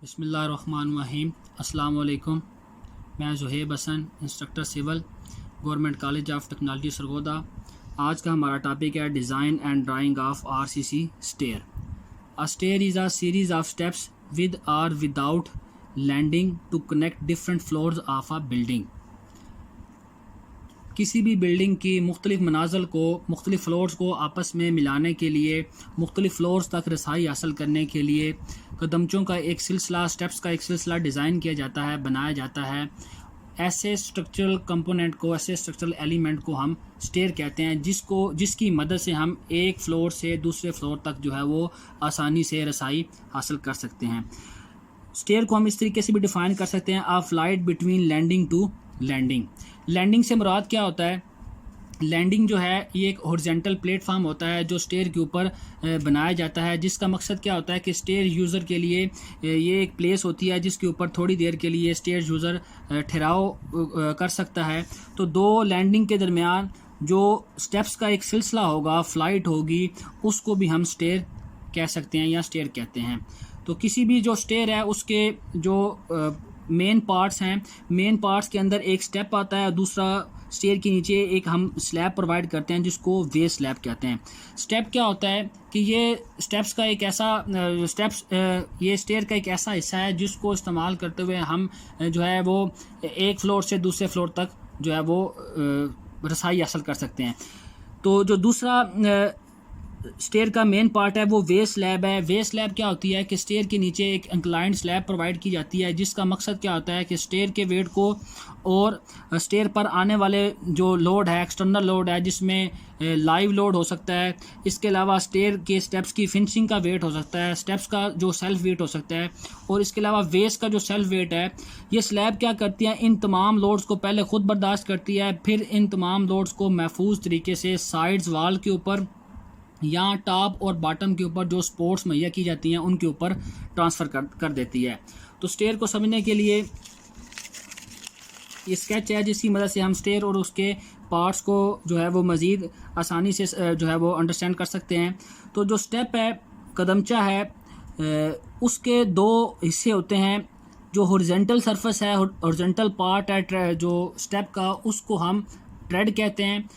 बिस्मिल्लाहिर्रहमानिर्रहीम। अस्सलाम वालेकुम। मैं Zuhaib Hasan, instructor civil, government college of technology Sargodha. आज का हमारा टॉपिक है design and drawing of RCC stair. A stair is a series of steps with or without landing to connect different floors of a building. किसी भी building की मुख्तलिफ मनाज़िल को, मुख्तलिफ फ़्लोर्स को आपस में मिलाने के लिए, मुख्तलिफ फ़्लोर्स तक रसाई हासिल करने के लिए कदमचों का एक सिलसिला, स्टेप्स का एक सिलसिला डिज़ाइन किया जाता है, बनाया जाता है। ऐसे स्ट्रक्चरल कंपोनेंट को, ऐसे स्ट्रक्चरल एलिमेंट को हम स्टेयर कहते हैं, जिसकी मदद से हम एक फ़्लोर से दूसरे फ्लोर तक जो है वो आसानी से रसाई हासिल कर सकते हैं। स्टेयर को हम इस तरीके से भी डिफ़ाइन कर सकते हैं, a flight between landing to landing. Landing से मुराद क्या होता है? लैंडिंग जो है ये एक हॉरिजॉन्टल प्लेटफॉर्म होता है जो स्टेयर के ऊपर बनाया जाता है, जिसका मकसद क्या होता है कि स्टेयर यूज़र के लिए ये एक प्लेस होती है जिसके ऊपर थोड़ी देर के लिए स्टेयर यूज़र ठहराव कर सकता है। तो दो लैंडिंग के दरमियान जो स्टेप्स का एक सिलसिला होगा, फ्लाइट होगी, उसको भी हम स्टेयर कह सकते हैं या स्टेयर कहते हैं। तो किसी भी जो स्टेयर है उसके जो मेन पार्ट्स हैं, मेन पार्ट्स के अंदर एक स्टेप आता है, दूसरा स्टेयर के नीचे एक हम स्लैब प्रोवाइड करते हैं जिसको बेस स्लैब कहते हैं। स्टेप क्या होता है कि ये स्टेप्स का एक ऐसा ये स्टेयर का एक ऐसा हिस्सा है जिसको इस्तेमाल करते हुए हम जो है वो एक फ्लोर से दूसरे फ्लोर तक जो है वो रसाई हासिल कर सकते हैं। तो जो दूसरा स्टेयर का मेन पार्ट है वो वेस स्लैब है। वेस स्लैब क्या होती है कि स्टेयर के नीचे एक इंक्लाइंड स्लैब प्रोवाइड की जाती है, जिसका मकसद क्या होता है कि स्टेयर के वेट को और स्टेयर पर आने वाले जो लोड है, एक्सटर्नल लोड है, जिसमें लाइव लोड हो सकता है, इसके अलावा स्टेयर के स्टेप्स की फिनिशिंग का वेट हो सकता है, स्टेप्स का जो सेल्फ वेट हो सकता है, और इसके अलावा वेस का जो सेल्फ वेट है, ये स्लैब क्या करती है, इन तमाम लोड्स को पहले खुद बर्दाश्त करती है, फिर इन तमाम लोड्स को महफूज तरीके से साइड्स वाल के ऊपर या टॉप और बॉटम के ऊपर जो सपोर्ट्स मुहैया की जाती हैं उनके ऊपर ट्रांसफ़र कर देती है। तो स्टेयर को समझने के लिए ये स्केच है जिसकी मदद से हम स्टेयर और उसके पार्ट्स को जो है वो मज़ीद आसानी से जो है वो अंडरस्टैंड कर सकते हैं। तो जो स्टेप है, कदमचा है, उसके दो हिस्से होते हैं। जो हॉरिजॉन्टल सरफेस है, हॉरिजॉन्टल पार्ट है जो स्टेप का, उसको हम ट्रेड कहते हैं,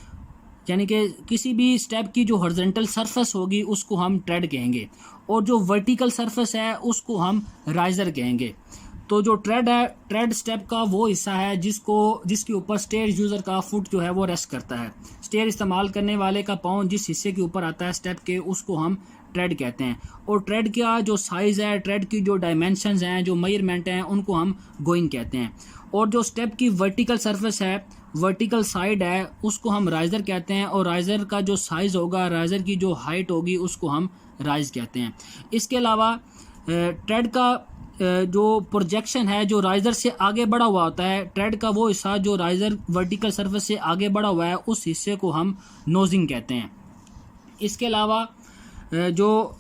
यानी कि किसी भी स्टेप की जो हॉरिजॉन्टल सरफेस होगी उसको हम ट्रेड कहेंगे, और जो वर्टिकल सरफेस है उसको हम राइजर कहेंगे। तो जो ट्रेड है, ट्रेड स्टेप का वो हिस्सा है जिसके ऊपर स्टेयर यूज़र का फुट जो है वो रेस्ट करता है। स्टेयर इस्तेमाल करने वाले का पाँव जिस हिस्से के ऊपर आता है स्टेप के, उसको हम ट्रेड कहते हैं। और ट्रेड का जो साइज़ है, ट्रेड की जो डायमेंशंस हैं, जो मेजरमेंट हैं, उनको हम गोइंग कहते हैं। और जो स्टेप की वर्टिकल सरफेस है, वर्टिकल साइड है, उसको हम राइज़र कहते हैं, और राइज़र का जो साइज़ होगा, राइज़र की जो हाइट होगी, उसको हम राइज कहते हैं। इसके अलावा ट्रेड का जो प्रोजेक्शन है, जो राइज़र से आगे बढ़ा हुआ होता है, ट्रेड का वो हिस्सा जो राइज़र वर्टिकल सरफेस से आगे बढ़ा हुआ है, उस हिस्से को हम नोजिंग कहते हैं। इसके अलावा जो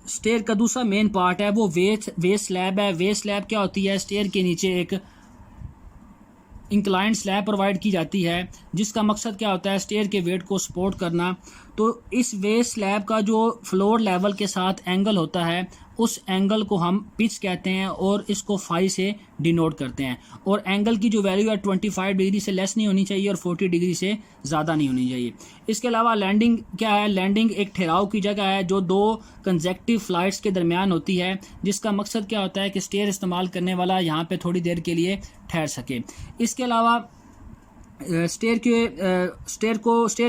स्टेयर का दूसरा मेन पार्ट है वो वेस स्लैब है। वेस स्लैब क्या होती है? स्टेयर के नीचे एक इंक्लाइंड स्लैब प्रोवाइड की जाती है जिसका मकसद क्या होता है? स्टेयर के वेट को सपोर्ट करना। तो इस वेस स्लैब का जो फ्लोर लेवल के साथ एंगल होता है, उस एंगल को हम पिच कहते हैं और इसको फाई से डिनोट करते हैं। और एंगल की जो वैल्यू है 25 डिग्री से लेस नहीं होनी चाहिए और 40 डिग्री से ज़्यादा नहीं होनी चाहिए। इसके अलावा लैंडिंग क्या है? लैंडिंग एक ठहराव की जगह है जो दो कंसेक्टिव फ्लाइट्स के दरमियान होती है, जिसका मकसद क्या होता है कि स्टेयर इस्तेमाल करने वाला यहाँ पे थोड़ी देर के लिए ठहर सके। इसके अलावा स्टेयर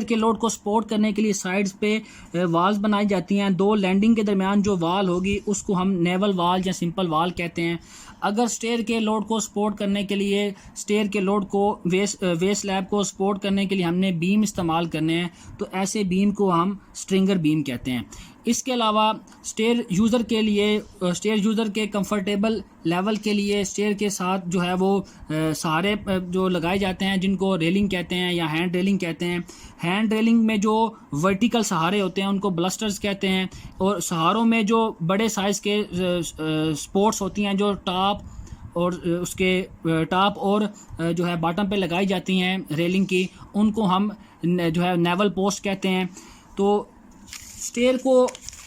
के लोड को सपोर्ट करने के लिए साइड्स पे वाल्स बनाई जाती हैं। दो लैंडिंग के दरमियान जो वाल होगी उसको हम नेवल वाल या सिंपल वाल कहते हैं। अगर स्टेयर के लोड को सपोर्ट करने के लिए, स्टेयर के लोड को वेस स्लैब को सपोर्ट करने के लिए हमने बीम इस्तेमाल करने हैं, तो ऐसे बीम को हम स्ट्रिंगर बीम कहते हैं। इसके अलावा स्टेयर यूज़र के कंफर्टेबल लेवल के लिए स्टेयर के साथ जो है वो सहारे जो लगाए जाते हैं, जिनको रेलिंग कहते हैं या हैंड रेलिंग कहते हैं। हैंड रेलिंग में जो वर्टिकल सहारे होते हैं उनको ब्लस्टर्स कहते हैं, और सहारों में जो बड़े साइज़ के सपोर्ट्स होती हैं जो टॉप और जो है बॉटम पे लगाई जाती हैं रेलिंग की, उनको हम जो है नेवल पोस्ट कहते हैं। तो स्टेयर को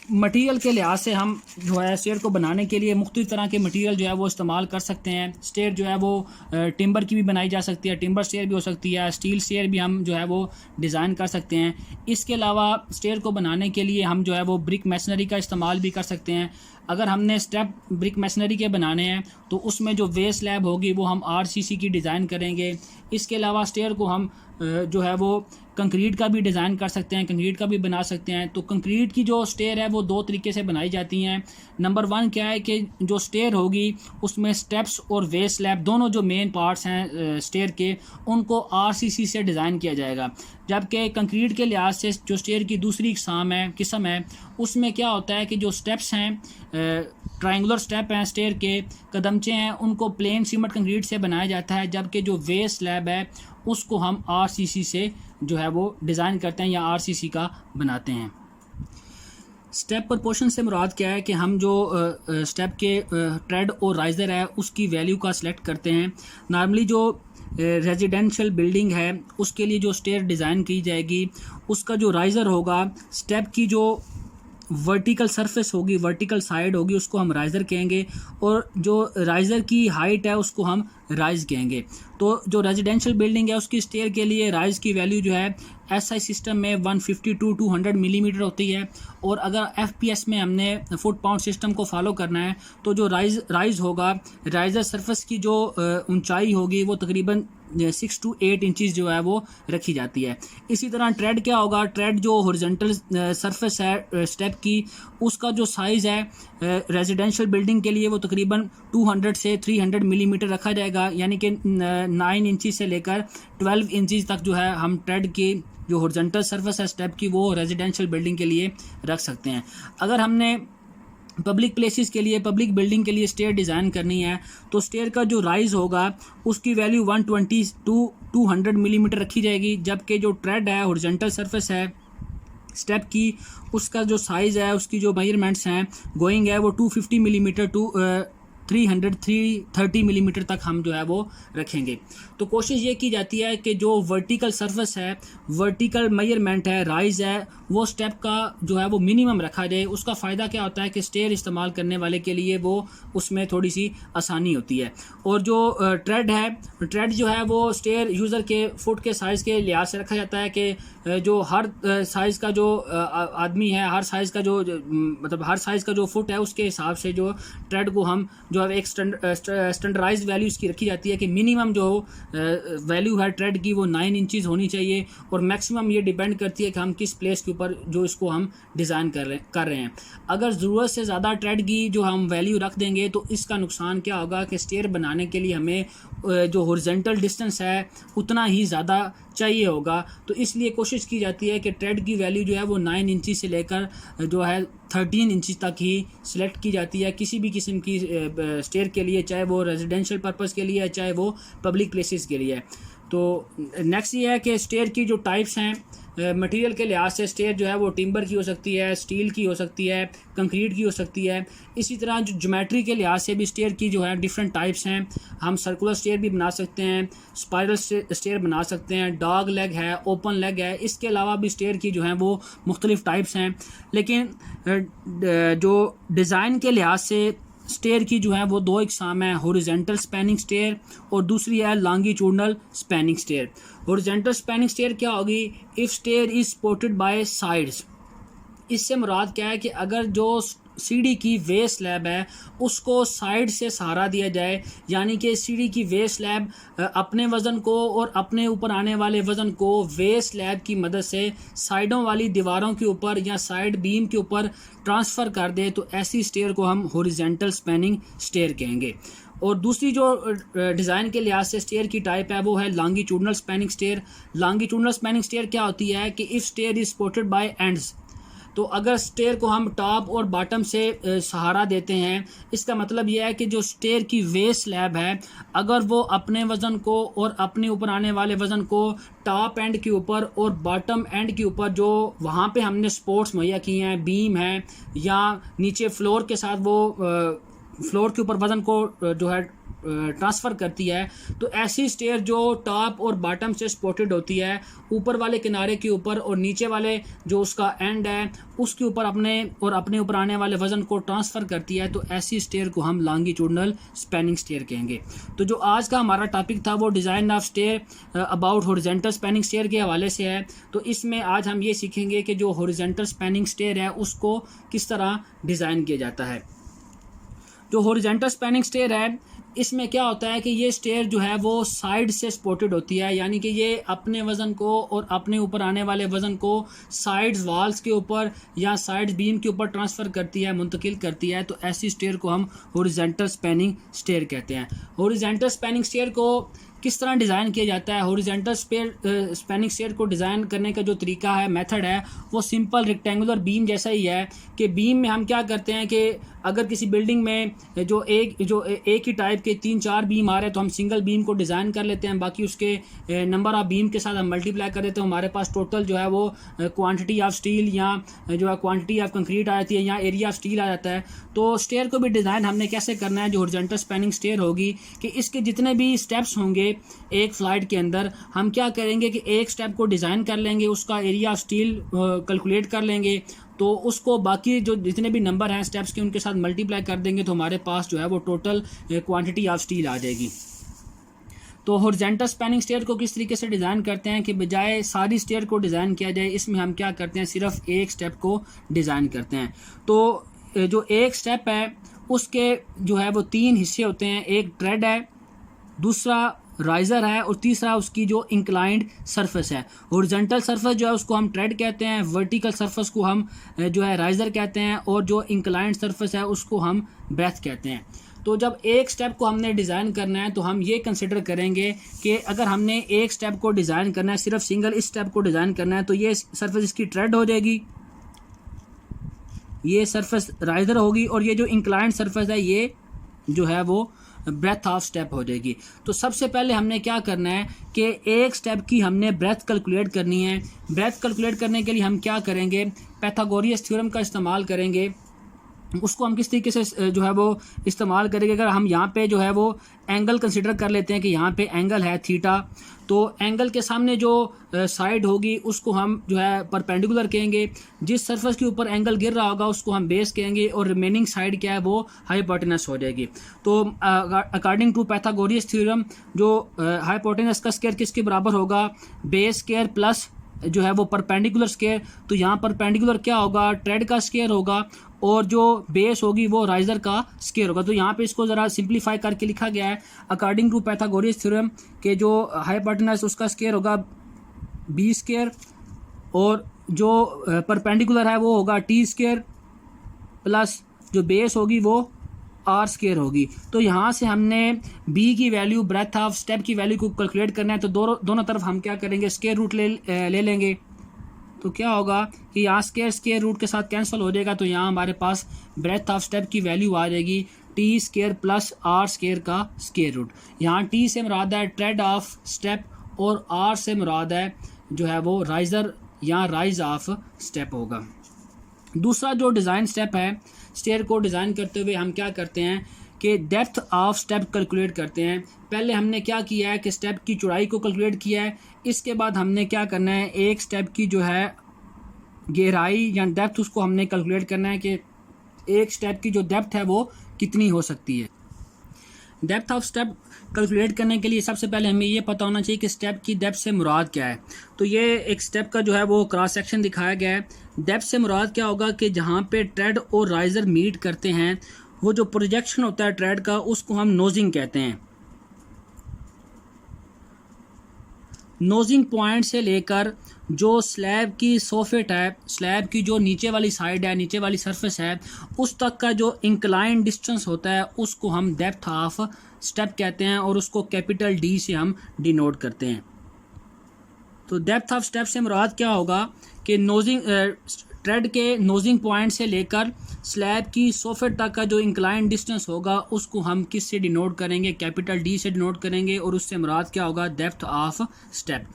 मटेरियल के लिहाज से हम जो है स्टेयर को बनाने के लिए मुख्तलिफ़ तरह के मटेरियल जो है वो इस्तेमाल कर सकते हैं। स्टेयर जो है वो टिम्बर की भी बनाई जा सकती है, टिम्बर स्टेयर भी हो सकती है, स्टील स्टेयर भी हम जो है वो डिज़ाइन कर सकते हैं। इसके अलावा स्टेयर को बनाने के लिए हम जो है वो ब्रिक मैसनरी का इस्तेमाल भी कर सकते हैं। अगर हमने स्टेप ब्रिक मैसनरी के बनाने हैं तो उसमें जो वेस्ट स्लैब होगी वो हम RCC की डिज़ाइन करेंगे। इसके अलावा स्टेयर को हम जो है वो कंक्रीट का भी डिज़ाइन कर सकते हैं, कंक्रीट का भी बना सकते हैं। तो कंक्रीट की जो स्टेयर है वो दो तरीके से बनाई जाती हैं। नंबर 1 क्या है कि जो स्टेयर होगी उसमें स्टेप्स और वेस्ट स्लैब दोनों जो मेन पार्ट्स हैं स्टेयर के, उनको RCC से डिज़ाइन किया जाएगा। जबकि कंक्रीट के लिहाज से जो स्टेयर की दूसरी किस्म है उसमें क्या होता है कि जो स्टेप्स हैं ट्रायंगुलर स्टेप हैं, स्टेयर के कदमचे हैं, उनको प्लेन सीमेंट कंक्रीट से बनाया जाता है। जबकि जो वेस्ट स्लैब है उसको हम RCC से जो है वो डिज़ाइन करते हैं या RCC का बनाते हैं। स्टेप प्रपोर्शन से मुराद क्या है कि हम जो स्टेप के ट्रेड और राइज़र है उसकी वैल्यू का सिलेक्ट करते हैं। नॉर्मली जो रेजिडेंशियल बिल्डिंग है उसके लिए जो स्टेयर डिज़ाइन की जाएगी उसका जो राइज़र होगा, स्टेप की जो वर्टिकल सरफेस होगी, वर्टिकल साइड होगी, उसको हम राइज़र कहेंगे, और जो राइज़र की हाइट है उसको हम राइज़ कहेंगे। तो जो रेजिडेंशियल बिल्डिंग है उसकी स्टेयर के लिए राइज़ की वैल्यू जो है SI सिस्टम में 150 to 200 मिलीमीटर होती है, और अगर FPS में हमने फुट पाउंड सिस्टम को फॉलो करना है तो जो राइज़ होगा, राइज़र सरफेस की जो ऊंचाई होगी वो तकरीबन 6 to 8 इंचज़ जो है वो रखी जाती है। इसी तरह ट्रेड क्या होगा, ट्रेड जो हॉरिजॉन्टल सरफेस है स्टेप की, उसका जो साइज़ है रेजिडेंशियल बिल्डिंग के लिए वो तकरीबन 200 से 300 मिलीमीटर रखा जाएगा। यानी कि 9 इंची से लेकर 12 इंचज़ तक जो है हम ट्रेड की जो हॉरिजॉन्टल सरफेस है स्टेप की वो रेजिडेंशियल बिल्डिंग के लिए रख सकते हैं। अगर हमने पब्लिक प्लेसेस के लिए, पब्लिक बिल्डिंग के लिए स्टेयर डिज़ाइन करनी है तो स्टेयर का जो राइज़ होगा उसकी वैल्यू 120 to 200 मिलीमीटर रखी जाएगी। जबकि जो ट्रेड है, हॉरिजॉन्टल सरफेस है स्टेप की, उसका जो साइज़ है, उसकी जो मेजरमेंट्स हैं गोइंग है वो 250 मिलीमीटर टू 330 मिलीमीटर तक हम जो है वो रखेंगे। तो कोशिश ये की जाती है कि जो वर्टिकल सरफेस है, वर्टिकल मेजरमेंट है, राइज़ है, वो स्टेप का जो है वो मिनिमम रखा जाए। उसका फ़ायदा क्या होता है कि स्टेयर इस्तेमाल करने वाले के लिए वो उसमें थोड़ी सी आसानी होती है। और जो ट्रेड है, ट्रेड जो है वो स्टेयर यूज़र के फुट के साइज़ के लिहाज से रखा जाता है कि जो हर साइज़ का जो आदमी है, हर साइज़ का जो मतलब हर साइज़ का जो फुट है उसके हिसाब से जो ट्रेड को हम जो है एक स्टैंडर्डाइज वैल्यू इसकी रखी जाती है कि मिनिमम जो वैल्यू है ट्रेड की वो 9 इंचज़ होनी चाहिए, और मैक्सिमम ये डिपेंड करती है कि हम किस प्लेस के ऊपर जो इसको हम डिज़ाइन कर रहे हैं। अगर ज़रूरत से ज़्यादा ट्रेड की जो हम वैल्यू रख देंगे तो इसका नुकसान क्या होगा कि स्टेयर बनाने के लिए हमें जो हॉरिजॉन्टल डिस्टेंस है उतना ही ज़्यादा चाहिए होगा। तो इसलिए कोशिश की जाती है कि ट्रेड की वैल्यू जो है वो 9 इंची से लेकर जो है 13 इंची तक ही सिलेक्ट की जाती है किसी भी किस्म की स्टेयर के लिए, चाहे वो रेजिडेंशियल पर्पस के लिए है, चाहे वो पब्लिक प्लेसेस के लिए है। तो नेक्स्ट ये है कि स्टेयर की जो टाइप्स हैं मटेरियल के लिहाज से, स्टेयर जो है वो टिम्बर की हो सकती है, स्टील की हो सकती है, कंक्रीट की हो सकती है। इसी तरह जो ज्योमेट्री के लिहाज से भी स्टेयर की जो है डिफरेंट टाइप्स हैं। हम सर्कुलर स्टेयर भी बना सकते हैं, स्पाइरल स्टेयर बना सकते हैं, डॉग लेग है, ओपन लेग है। इसके अलावा भी स्टेयर की जो हैं वो मुख्तलिफ टाइप्स हैं। लेकिन जो डिज़ाइन के लिहाज से स्टेयर की जो है वो दो इकसाम है, हॉरिजॉन्टल स्पैनिंग स्टेयर और दूसरी है longitudinal spanning stair. Horizontal spanning stair क्या होगी, if stair is supported by sides. इससे मुराद क्या है कि अगर जो सीढ़ी की वेस स्लैब है उसको साइड से सहारा दिया जाए, यानी कि सीढ़ी की वेस स्लैब अपने वज़न को और अपने ऊपर आने वाले वज़न को वेस स्लैब की मदद से साइडों वाली दीवारों के ऊपर या साइड बीम के ऊपर ट्रांसफ़र कर दे, तो ऐसी स्टेयर को हम हॉरिजॉन्टल स्पैनिंग स्टेयर कहेंगे। और दूसरी जो डिज़ाइन के लिहाज से स्टेयर की टाइप है वो है longitudinal spanning stair. Longitudinal spanning stair क्या होती है कि if stair is supported by ends, तो अगर स्टेयर को हम टॉप और बॉटम से सहारा देते हैं, इसका मतलब यह है कि जो स्टेयर की वेस स्लैब है अगर वो अपने वज़न को और अपने ऊपर आने वाले वज़न को टॉप एंड के ऊपर और बॉटम एंड के ऊपर जो वहाँ पे हमने सपोर्ट्स मुहैया किए हैं, बीम है या नीचे फ्लोर के साथ वो फ्लोर के ऊपर वज़न को जो है ट्रांसफ़र करती है, तो ऐसी स्टेयर जो टॉप और बॉटम से सपोर्टेड होती है, ऊपर वाले किनारे के ऊपर और नीचे वाले जो उसका एंड है उसके ऊपर अपने ऊपर आने वाले वज़न को ट्रांसफ़र करती है, तो ऐसी स्टेयर को हम लॉन्गिट्यूडनल स्पैनिंग स्टेयर कहेंगे। तो जो आज का हमारा टॉपिक था वो design of stair about horizontal spanning stair के हवाले से है। तो इसमें आज हम ये सीखेंगे कि जो हॉरिजॉन्टल स्पैनिंग स्टेयर है उसको किस तरह डिज़ाइन किया जाता है। जो हॉरिजॉन्टल स्पैनिंग स्टेयर है इसमें क्या होता है कि ये स्टेयर जो है वो साइड से सपोर्टेड होती है, यानी कि ये अपने वज़न को और अपने ऊपर आने वाले वज़न को साइड्स वाल्स के ऊपर या साइड्स बीम के ऊपर ट्रांसफ़र करती है, मुंतकिल करती है। तो ऐसी स्टेयर को हम हॉरिजॉन्टल स्पैनिंग स्टेयर कहते हैं। हॉरिजॉन्टल स्पैनिंग स्टेयर को किस तरह डिज़ाइन किया जाता है? हॉरिजॉन्टल स्पैनिंग स्टेयर को डिज़ाइन करने का जो तरीका है, मेथड है, वो सिंपल रेक्टेंगुलर बीम जैसा ही है कि बीम में हम क्या करते हैं कि अगर किसी बिल्डिंग में जो एक ही टाइप के 3-4 बीम आ रहे हैं तो हम सिंगल बीम को डिज़ाइन कर लेते हैं, बाकी उसके नंबर ऑफ बीम के साथ हम मल्टीप्लाई कर देते हैं, हमारे पास टोटल जो है वो क्वांटिटी ऑफ स्टील या जो है क्वांटिटी ऑफ कंक्रीट आ जाती है या एरिया ऑफ स्टील आ जाता है। तो स्टेयर को भी डिज़ाइन हमने कैसे करना है? जो हॉरिजॉन्टल स्पैनिंग स्टेयर होगी कि इसके जितने भी स्टेप्स होंगे एक फ्लाइट के अंदर, हम क्या करेंगे कि एक स्टेप को डिज़ाइन कर लेंगे, उसका एरिया ऑफ स्टील कैलकुलेट कर लेंगे, तो उसको बाकी जो जितने भी नंबर हैं स्टेप्स के उनके साथ मल्टीप्लाई कर देंगे, तो हमारे पास जो है वो टोटल क्वांटिटी ऑफ स्टील आ जाएगी। तो हॉरिजॉन्टल स्पैनिंग स्टेयर को किस तरीके से डिज़ाइन करते हैं कि बजाय सारी स्टेयर को डिज़ाइन किया जाए, इसमें हम क्या करते हैं, सिर्फ एक स्टेप को डिज़ाइन करते हैं। तो जो एक स्टेप है उसके जो है वो 3 हिस्से होते हैं, एक ट्रेड है, दूसरा राइज़र है और तीसरा उसकी जो इंक्लाइंड सरफेस है। हॉरिजॉन्टल सरफेस जो है उसको हम ट्रेड कहते हैं, वर्टिकल सरफेस को हम जो है राइज़र कहते हैं और जो इंक्लाइंड सरफेस है उसको हम ब्रेथ कहते हैं। तो जब एक स्टेप को हमने डिज़ाइन करना है तो हम ये कंसिडर करेंगे कि अगर हमने एक स्टेप को डिज़ाइन करना है, सिर्फ सिंगल इस स्टेप को डिज़ाइन करना है, तो ये सरफेस इसकी ट्रेड हो जाएगी, ये सरफेस राइज़र होगी और ये जो इंक्लाइंड सरफेस है ये जो है वो ब्रेथ ऑफ स्टेप हो जाएगी। तो सबसे पहले हमने क्या करना है कि एक स्टेप की हमने ब्रेथ कैलकुलेट करनी है। ब्रेथ कैलकुलेट करने के लिए हम क्या करेंगे, पाइथागोरस थ्योरम का इस्तेमाल करेंगे। उसको हम किस तरीके से जो है वो इस्तेमाल करेंगे, अगर हम यहाँ पे जो है वो एंगल कंसिडर कर लेते हैं कि यहाँ पे एंगल है थीटा, तो एंगल के सामने जो साइड होगी उसको हम जो है परपेंडिकुलर कहेंगे, जिस सरफेस के ऊपर एंगल गिर रहा होगा उसको हम बेस कहेंगे और रिमेनिंग साइड क्या है वो हाइपोटेनस हो जाएगी। तो अकॉर्डिंग टू पाइथागोरस थ्योरम जो हाइपोटेनस का स्क्वायर किसके बराबर होगा, बेस स्क्वायर प्लस जो है वो परपेंडिकुलर स्क्वायर। तो यहाँ परपेंडिकुलर क्या होगा, ट्रेड का स्क्वायर होगा और जो बेस होगी वो राइज़र का स्क्वायर होगा। तो यहाँ पे इसको ज़रा सिंप्लीफाई करके लिखा गया है, अकॉर्डिंग टू पाइथागोरस थ्योरम के जो हाइपोटेनस उसका स्क्वायर होगा बी स्क्वायर और जो परपेंडिकुलर है वो होगा टी स्क्वायर प्लस जो बेस होगी वो आर स्क्वायर होगी। तो यहाँ से हमने बी की वैल्यू, ब्रेथ ऑफ स्टेप की वैल्यू को कैलकुलेट करना है, तो दोनों तरफ हम क्या करेंगे, स्क्वायर रूट ले लेंगे। तो क्या होगा कि यहाँ स्क्वायर रूट के साथ कैंसिल हो जाएगा, तो यहाँ हमारे पास ब्रेथ ऑफ स्टेप की वैल्यू आ जाएगी T square plus R square का स्क्वायर रूट। यहाँ टी से मुराद है ट्रेड ऑफ स्टेप और आर से मुराद है जो है वो राइज़र या राइज ऑफ स्टेप होगा। दूसरा जो डिज़ाइन स्टेप है, स्टेयर को डिज़ाइन करते हुए हम क्या करते हैं कि डेप्थ ऑफ स्टेप कैलकुलेट करते हैं। पहले हमने क्या किया है कि स्टेप की चौड़ाई को कैलकुलेट किया है, इसके बाद हमने क्या करना है, एक स्टेप की जो है गहराई या डेप्थ उसको हमने कैलकुलेट करना है कि एक स्टेप की जो डेप्थ है वो कितनी हो सकती है। डेप्थ ऑफ स्टेप कैलकुलेट करने के लिए सबसे पहले हमें ये पता होना चाहिए कि स्टेप की डेप्थ से मुराद क्या है। तो ये एक स्टेप का जो है वो क्रॉस सेक्शन दिखाया गया है। डेप्थ से मुराद क्या होगा कि जहाँ पे ट्रेड और राइज़र मीट करते हैं, वो जो प्रोजेक्शन होता है ट्रेड का उसको हम नोजिंग कहते हैं। नोजिंग पॉइंट से लेकर जो स्लैब की सोफेट है, स्लैब की जो नीचे वाली साइड है, नीचे वाली सरफेस है, उस तक का जो इंक्लाइन डिस्टेंस होता है उसको हम डेप्थ ऑफ स्टेप कहते हैं और उसको कैपिटल डी से हम डिनोट करते हैं। तो डेप्थ ऑफ स्टेप से मुराद क्या होगा कि नोजिंग ट्रेड के नोजिंग पॉइंट से लेकर स्लैब की सोफेट तक का जो इंक्लाइन डिस्टेंस होगा उसको हम किस से डिनोट करेंगे, कैपिटल डी से डिनोट करेंगे और उससे मुराद क्या होगा, डेप्थ ऑफ स्टेप।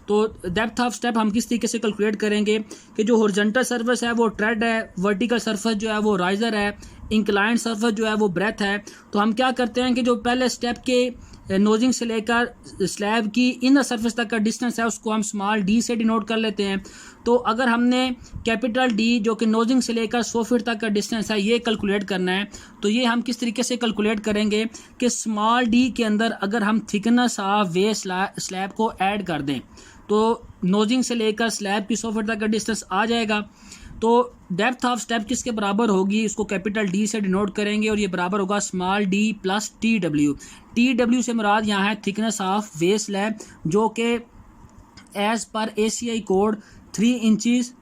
तो डेप्थ ऑफ स्टेप हम किस तरीके से कैलकुलेट करेंगे कि जो हॉरिजॉन्टल सरफेस है वो ट्रेड है, वर्टिकल सरफेस जो है वो राइज़र है, इंक्लाइंड सरफेस जो है वो ब्रेथ है। तो हम क्या करते हैं कि जो पहले स्टेप के नोजिंग से लेकर स्लैब की इनर सरफेस तक का डिस्टेंस है उसको हम स्मॉल डी से डिनोट कर लेते हैं। तो अगर हमने कैपिटल डी जो कि नोजिंग से लेकर 100 फीट तक का डिस्टेंस है ये कैलकुलेट करना है, तो ये हम किस तरीके से कैलकुलेट करेंगे कि स्मॉल डी के अंदर अगर हम थिकनेस ऑफ वे स्लैब को ऐड कर दें तो नोजिंग से लेकर स्लैब की 100 फीट तक का डिस्टेंस आ जाएगा। तो डेप्थ ऑफ स्टेप किसके बराबर होगी, इसको कैपिटल डी से डिनोट करेंगे और ये बराबर होगा small D plus T W. T W से मुराद यहाँ है थिकनेस ऑफ वे स्लैब जो कि as per ACI code 3 inches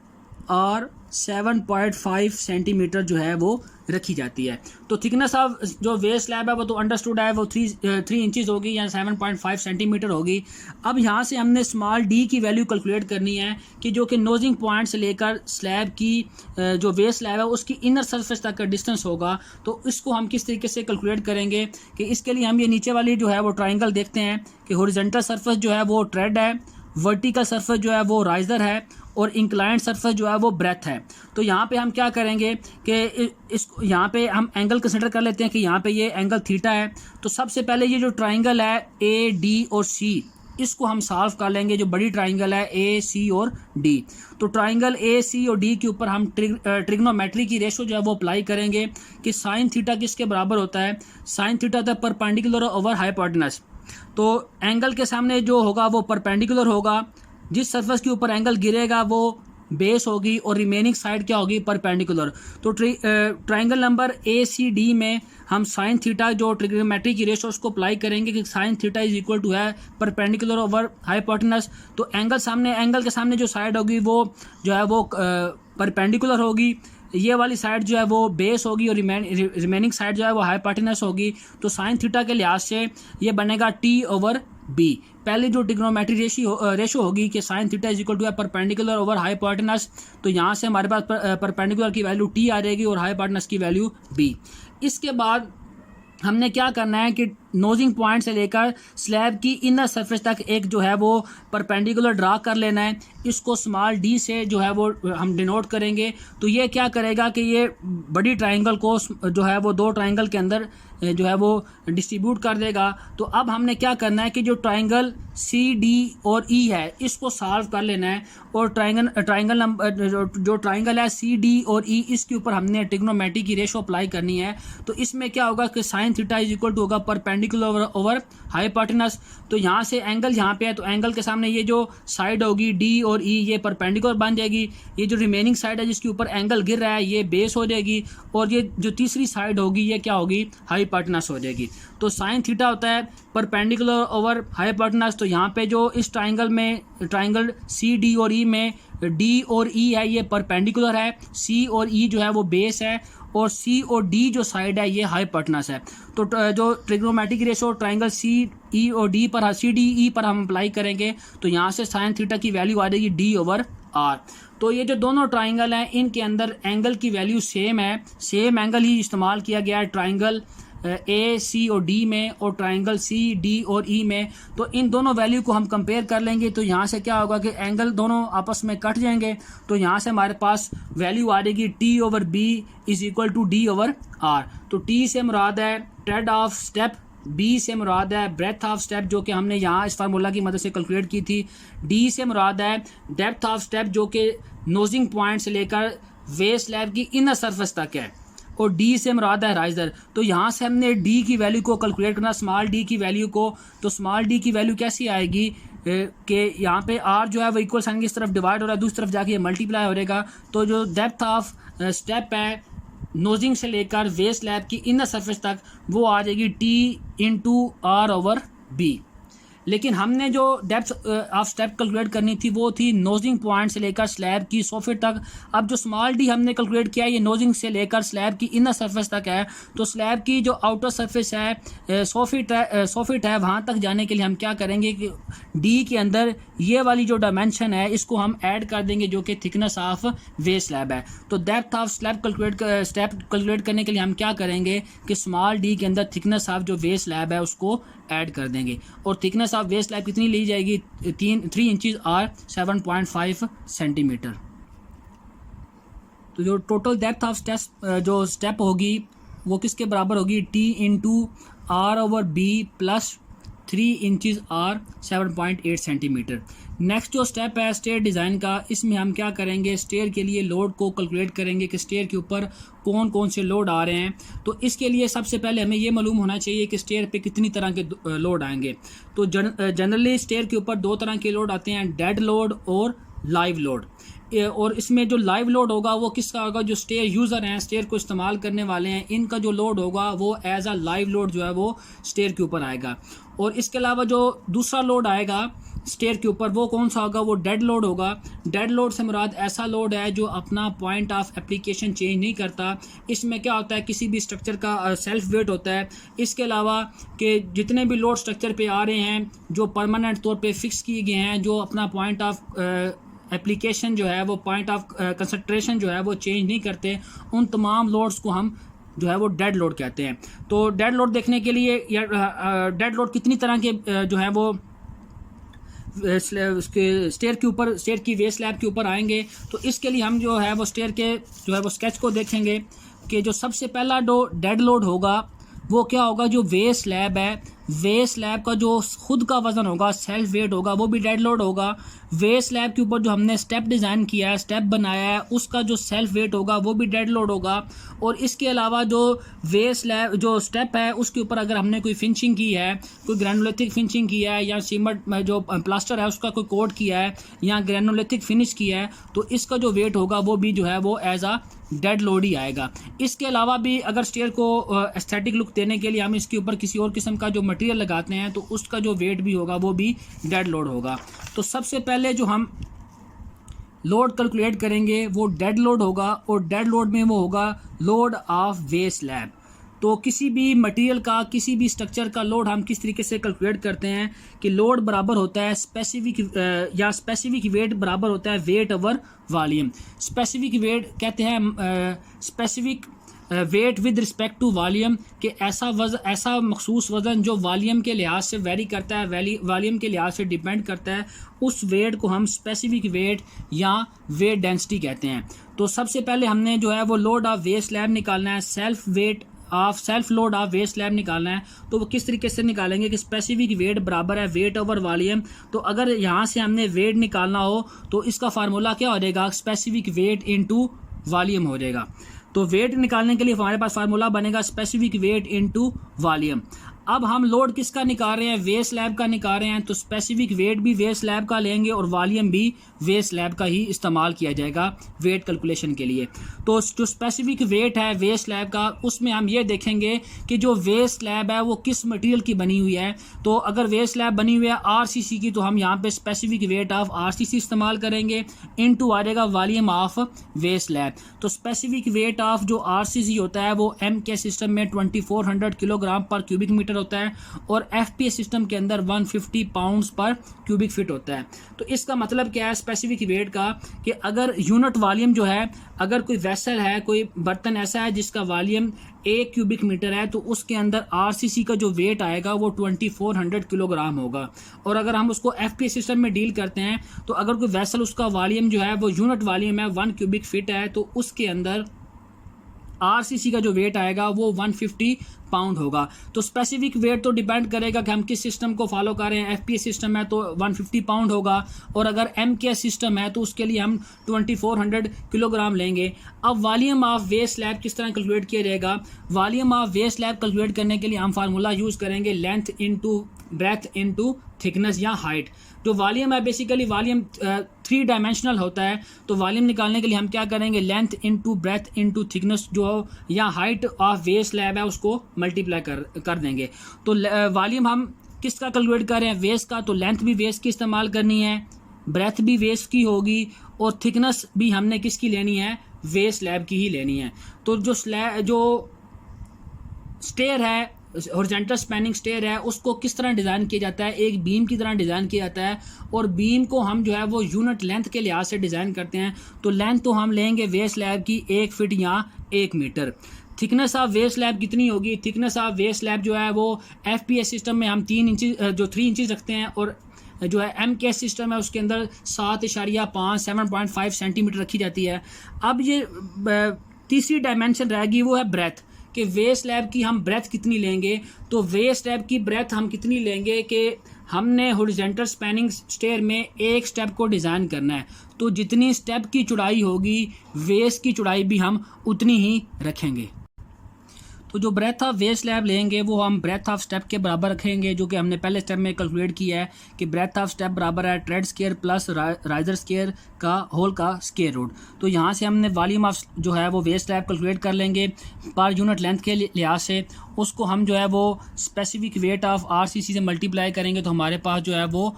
और 7.5 सेंटीमीटर जो है वो रखी जाती है। तो थिकनेस ऑफ जो वे स्लैब है वो तो अंडरस्टूड है, वो 3 इंचज़ होगी या 7.5 सेंटीमीटर होगी। अब यहाँ से हमने स्मॉल डी की वैल्यू कैलकुलेट करनी है कि जो कि नोजिंग पॉइंट से लेकर स्लैब की जो वे स्लैब है उसकी इनर सरफेस तक का डिस्टेंस होगा। तो इसको हम किस तरीके से कैलकुलेट करेंगे कि इसके लिए हम ये नीचे वाली जो है वो ट्राइंगल देखते हैं कि हॉरिजॉन्टल सरफेस जो है वो ट्रेड है, वर्टिकल सरफेस जो है वो राइजर है और इंक्लाइंड सरफेस जो है वो ब्रेथ है। तो यहाँ पे हम क्या करेंगे कि इस यहाँ पे हम एंगल कंसिडर कर लेते हैं कि यहाँ पे ये एंगल थीटा है। तो सबसे पहले ये जो ट्राइंगल है AD और C इसको हम सॉल्व कर लेंगे, जो बड़ी ट्राइंगल है AC और D। तो ट्राइंगल AC और D के ऊपर हम ट्रिग्नोमेट्री की रेशो जो है वो अप्लाई करेंगे कि साइन थीटा किसके बराबर होता है, साइन थीटा होता है परपेंडिकुलर ओवर हाइपोटेनस। तो एंगल के सामने जो होगा वो परपेंडिकुलर होगा, जिस सरफेस के ऊपर एंगल गिरेगा वो बेस होगी और रिमेनिंग साइड क्या होगी, परपेंडिकुलर। तो ट्राइंगल नंबर ACD में हम साइन थीटा जो ट्रिग्नोमेट्री की रेशो उसको अप्लाई करेंगे कि sine theta is equal to है परपेंडिकुलर ओवर हाइपोटेनस। तो एंगल के सामने जो साइड होगी वो जो है वो परपेंडिकुलर होगी, ये वाली साइड जो है वो बेस होगी और रिमेनिंग साइड जो है वो हाइपोटेनस होगी। तो साइन थीटा के लिहाज से ये बनेगा T/B। पहले जो ट्रिग्नोमेट्री रेशो होगी कि sine theta is equal to है परपेंडिकुलर ओवर हाइपोटेनस। तो यहाँ से हमारे पास परपेंडिकुलर की वैल्यू T आ जाएगी और हाइपोटेनस की वैल्यू B। इसके बाद हमने क्या करना है कि नोजिंग पॉइंट से लेकर स्लैब की इनर सरफेस तक एक जो है वो परपेंडिकुलर ड्रा कर लेना है। इसको स्मॉल d से जो है वो हम डिनोट करेंगे। तो ये क्या करेगा कि ये बड़ी ट्राइंगल को जो है वो दो ट्राइंगल के अंदर जो है वो डिस्ट्रीब्यूट कर देगा। तो अब हमने क्या करना है कि जो ट्राइंगल CD और E है इसको सॉल्व कर लेना है और ट्राइंगल नंबर जो ट्राइंगल है CD और E इसके ऊपर हमने ट्रिग्नोमेट्री की रेशो अप्लाई करनी है। तो इसमें क्या होगा कि sine theta is equal to होगा परपेंडिकुलर ओवर हाइपोटेनस। तो यहाँ से एंगल यहाँ पे है तो एंगल के सामने ये जो साइड होगी D और E ये परपेंडिकुलर बन जाएगी। ये जो रिमेनिंग साइड है जिसके ऊपर एंगल गिर रहा है ये बेस हो जाएगी और ये जो तीसरी साइड होगी ये क्या होगी, हाइपोटेनस हो जाएगी। तो साइन थीटा होता है परपेंडिकुलर ओवर हाइपोटेनस। तो यहाँ पे जो इस ट्राइंगल में ट्राइंगल CD और E में D और E है ये परपेंडिकुलर है, C और E जो है वो बेस है और C और D जो साइड है ये हाइपोटेनस है। तो जो ट्रिग्नोमेट्री की रेशो ट्राइंगल CE और D पर CDE पर हम अप्लाई करेंगे तो यहाँ से साइन थीटा की वैल्यू आ जाएगी D/R। तो ये जो दोनों ट्राइंगल हैं इनके अंदर एंगल की वैल्यू सेम है, सेम एंगल ही इस्तेमाल किया गया है ट्राइंगल AC और D में और ट्राइंगल CD और E में। तो इन दोनों वैल्यू को हम कंपेयर कर लेंगे। तो यहाँ से क्या होगा कि एंगल दोनों आपस में कट जाएंगे। तो यहाँ से हमारे पास वैल्यू आ जाएगी T/B is equal to D/R। तो T से मुराद है ट्रेड ऑफ स्टेप, B से मुराद है ब्रेथ ऑफ स्टेप जो कि हमने यहाँ इस फार्मूला की मदद से कैलकुलेट की थी, D से मुराद है डेप्थ ऑफ स्टेप जो कि नोजिंग पॉइंट से लेकर वे स्लैब की इनर सरफेस तक है और D से मुराद है राइजर। तो यहाँ से हमने D की वैल्यू को कैलकुलेट करना, स्मॉल d की वैल्यू को। तो स्मॉल d की वैल्यू कैसी आएगी कि यहाँ पे R जो है वो इक्वल साइन की इस तरफ डिवाइड हो रहा है, दूसरी तरफ जाके मल्टीप्लाई हो जाएगा। तो जो डेप्थ ऑफ स्टेप है नोजिंग से लेकर वे स्लैब की इनर सरफेस तक वो आ जाएगी T/R/B। लेकिन हमने जो डेप्थ ऑफ स्टेप कैलकुलेट करनी थी वो थी नोजिंग पॉइंट से लेकर स्लैब की 100 फीट तक। अब जो स्मॉल d हमने कैलकुलेट किया ये नोजिंग से लेकर स्लैब की इनर सरफेस तक है। तो स्लैब की जो आउटर सरफेस है 100 फीट है, वहाँ तक जाने के लिए हम क्या करेंगे कि d के अंदर ये वाली जो डायमेंशन है इसको हम ऐड कर देंगे जो कि थिकनेस ऑफ वे स्लैब है। तो डेप्थ ऑफ स्लैब कैलकुलेट करने के लिए हम क्या करेंगे कि स्मॉल d के अंदर थिकनेस ऑफ जो वे स्लैब है उसको ऐड कर देंगे और थिकनेस ऑफ वे स्लैब कितनी ली जाएगी 3 इंचज़ और 7.5 सेंटीमीटर। तो जो टोटल डेप्थ ऑफ स्टेप होगी वो किसके बराबर होगी, T into R over B plus 3 inches R 7.8 centimetre. Next जो स्टेप है स्टेयर डिज़ाइन का, इसमें हम क्या करेंगे, स्टेयर के लिए लोड को कैलकुलेट करेंगे कि स्टेयर के ऊपर कौन कौन से लोड आ रहे हैं। तो इसके लिए सबसे पहले हमें ये मालूम होना चाहिए कि स्टेयर पे कितनी तरह के लोड आएंगे। तो जनरली स्टेयर के ऊपर 2 तरह के लोड आते हैं, डेड लोड और लाइव लोड। और इसमें जो लाइव लोड होगा वो किसका होगा, जो स्टेयर यूज़र हैं, स्टेयर को इस्तेमाल करने वाले हैं, इनका जो लोड होगा वो एज अ लाइव लोड जो है वो स्टेयर के ऊपर आएगा। और इसके अलावा जो दूसरा लोड आएगा स्टेयर के ऊपर वो कौन सा होगा, वो डेड लोड होगा। डेड लोड से मुराद ऐसा लोड है जो अपना पॉइंट ऑफ एप्लीकेशन चेंज नहीं करता। इसमें क्या होता है, किसी भी स्ट्रक्चर का सेल्फ वेट होता है। इसके अलावा कि जितने भी लोड स्ट्रक्चर पे आ रहे हैं जो परमानेंट तौर पे फिक्स किए गए हैं, जो अपना पॉइंट ऑफ एप्लीकेशन जो है वो पॉइंट ऑफ कंसंट्रेशन जो है वो चेंज नहीं करते, उन तमाम लोड्स को हम जो है वो डेड लोड कहते हैं। तो डेड लोड देखने के लिए डेड लोड कितनी तरह के जो है वो उसके स्टेयर के ऊपर, स्टेयर की वेस स्लैब के ऊपर आएंगे। तो इसके लिए हम जो है वो स्टेयर के जो है वो स्केच को देखेंगे कि जो सबसे पहला जो डेड लोड होगा वो क्या होगा, जो वेस स्लैब है, वेस स्लैब का जो खुद का वज़न होगा, सेल्फ वेट होगा, वो भी डेड लोड होगा। वेस स्लैब के ऊपर जो हमने स्टेप डिज़ाइन किया है, स्टेप बनाया है, उसका जो सेल्फ वेट होगा वो भी डेड लोड होगा। और इसके अलावा जो वेस स्लैब जो स्टेप है उसके ऊपर अगर हमने कोई फिनिशिंग की है, कोई ग्रैनुलेथिक फिनिशिंग किया है, या सीमेंट में जो प्लास्टर है उसका कोई कोट किया है, या ग्रैनुलेथिक फिनिश किया है, तो इसका जो वेट होगा वो भी जो है वो एज अ डेड लोड ही आएगा। इसके अलावा भी अगर स्टेयर को एस्थेटिक लुक देने के लिए हम इसके ऊपर किसी और किस्म का जो मटेरियल लगाते हैं तो उसका जो वेट भी होगा वो भी डेड लोड होगा। तो सबसे पहले जो हम लोड कैलकुलेट करेंगे वो डेड लोड होगा, और डेड लोड में वो होगा लोड ऑफ वेस स्लैब। तो किसी भी मटेरियल का, किसी भी स्ट्रक्चर का लोड हम किस तरीके से कैलकुलेट करते हैं कि लोड बराबर होता है स्पेसिफिक वेट बराबर होता है weight over volume. Specific weight कहते हैं specific weight with respect to volume, कि ऐसा मखसूस वज़न जो वॉल्यूम के लिहाज से वेरी करता है, वॉल्यूम के लिहाज से डिपेंड करता है, उस वेट को हम स्पेसिफिक वेट या वेट डेंसिटी कहते हैं। तो सबसे पहले हमने जो है वो लोड ऑफ वेस स्लैब निकालना है, सेल्फ लोड ऑफ वेस स्लैब निकालना है। तो वो किस तरीके से निकालेंगे कि स्पेसिफिक वेट बराबर है वेट ओवर वॉल्यूम। तो अगर यहाँ से हमने वेट निकालना हो तो इसका फार्मूला क्या हो जाएगा, स्पेसिफिक वेट इनटू वॉल्यूम हो जाएगा। तो वेट निकालने के लिए हमारे पास फार्मूला बनेगा स्पेसिफिक वेट इनटू वॉल्यूम। अब हम लोड किसका निकाल रहे हैं, वेस स्लैब का निकाल रहे हैं, तो स्पेसिफिक वेट भी वेस स्लैब का लेंगे और वॉल्यूम भी वेस स्लैब का ही इस्तेमाल किया जाएगा वेट कैलकुलेशन के लिए। तो जो स्पेसिफिक वेट है वेस स्लैब का, उसमें हम ये देखेंगे कि जो वेस स्लैब है वो किस मटेरियल की बनी हुई है। तो अगर वेस स्लैब बनी हुई है आरसीसी की, तो हम यहाँ पे स्पेसिफिक वेट ऑफ आरसीसी इस्तेमाल करेंगे, इनटू आ जाएगा वॉल्यूम ऑफ वेस स्लैब। तो स्पेसिफिक वेट ऑफ जो आरसीसी होता है वो एम के सिस्टम में 2400 किलोग्राम पर क्यूबिक मीटर होता है, और एफपीएस सिस्टम के अंदर 150 पाउंड्स पर क्यूबिक फीट होता है। तो इसका मतलब क्या है स्पेसिफिक वेट का, कि अगर यूनिट वॉल्यूम जो है, अगर कोई वेसल है, कोई बर्तन ऐसा है जिसका वॉल्यूम 1 क्यूबिक मीटर है, तो उसके अंदर आरसीसी का जो वेट आएगा वो 2400 किलोग्राम होगा। और अगर हम उसको एफपीएस सिस्टम में डील करते हैं तो अगर कोई वेसल उसका वॉल्यूम जो है वो यूनिट वॉल्यूम है 1 क्यूबिक फीट है, तो उसके अंदर आरसीसी का जो वेट आएगा वो 150 पाउंड होगा। तो स्पेसिफिक वेट तो डिपेंड करेगा कि हम किस सिस्टम को फॉलो कर रहे हैं। एफपीएस सिस्टम है तो 150 पाउंड होगा, और अगर एमकेएस सिस्टम है तो उसके लिए हम 2400 किलोग्राम लेंगे। अब वॉल्यूम ऑफ वेस स्लैब किस तरह कैलकुलेट किया जाएगा, वॉल्यूम ऑफ वेस स्लैब कैलकुलेट करने के लिए हम फार्मूला यूज़ करेंगे length into breadth into thickness या हाइट। जो वॉल्यूम है बेसिकली वॉल्यूम 3 डायमेंशनल होता है, तो वॉल्यूम निकालने के लिए हम क्या करेंगे, length into breadth into thickness जो या हाइट ऑफ वेस स्लैब है उसको मल्टीप्लाई कर देंगे। तो वॉल्यूम हम किसका कैलकुलेट कर रहे हैं, वेस का, तो लेंथ भी वेस की इस्तेमाल करनी है, ब्रेथ भी वेस की होगी, और थिकनेस भी हमने किसकी लेनी है, वेस स्लैब की ही लेनी है। तो जो स्टेयर है, हॉरिजॉन्टल स्पैनिंग स्टेयर है, उसको किस तरह डिज़ाइन किया जाता है, एक बीम की तरह डिज़ाइन किया जाता है, और बीम को हम जो है वो यूनिट लेंथ के लिहाज से डिज़ाइन करते हैं। तो लेंथ तो हम लेंगे वेस स्लैब की 1 फीट या 1 मीटर। थिकनेस ऑफ वेस स्लैब कितनी होगी, थिकनेस ऑफ वेस स्लैब जो है वो एफपीएस सिस्टम में हम 3 इंचज़ रखते हैं, और जो है एमकेएस सिस्टम है उसके अंदर 7.5 सेंटीमीटर रखी जाती है। अब ये तीसरी डायमेंशन रहेगी वो है ब्रेथ, कि वे स्लैब की हम ब्रेथ कितनी लेंगे। तो वे स्लैब की ब्रेथ हम कितनी लेंगे कि हमने हॉरिजॉन्टल स्पैनिंग स्टेयर में एक स्टेप को डिज़ाइन करना है, तो जितनी स्टेप की चौड़ाई होगी वेस की चौड़ाई भी हम उतनी ही रखेंगे। तो जो ब्रेथ ऑफ वे स्लैब लेंगे वो हम ब्रेथ ऑफ स्टेप के बराबर रखेंगे, जो कि हमने पहले स्टेप में कैलकुलेट किया है कि ब्रेथ ऑफ स्टेप बराबर है trade square plus riser square का होल का स्केयर रूट। तो यहाँ से हमने वॉल्यूम ऑफ जो है वो वे स्लैब कैलकुलेट कर लेंगे पर यूनिट लेंथ के लिहाज से। उसको हम जो है वो स्पेसिफिक वेट ऑफ RCC से मल्टीप्लाई करेंगे तो हमारे पास जो है वो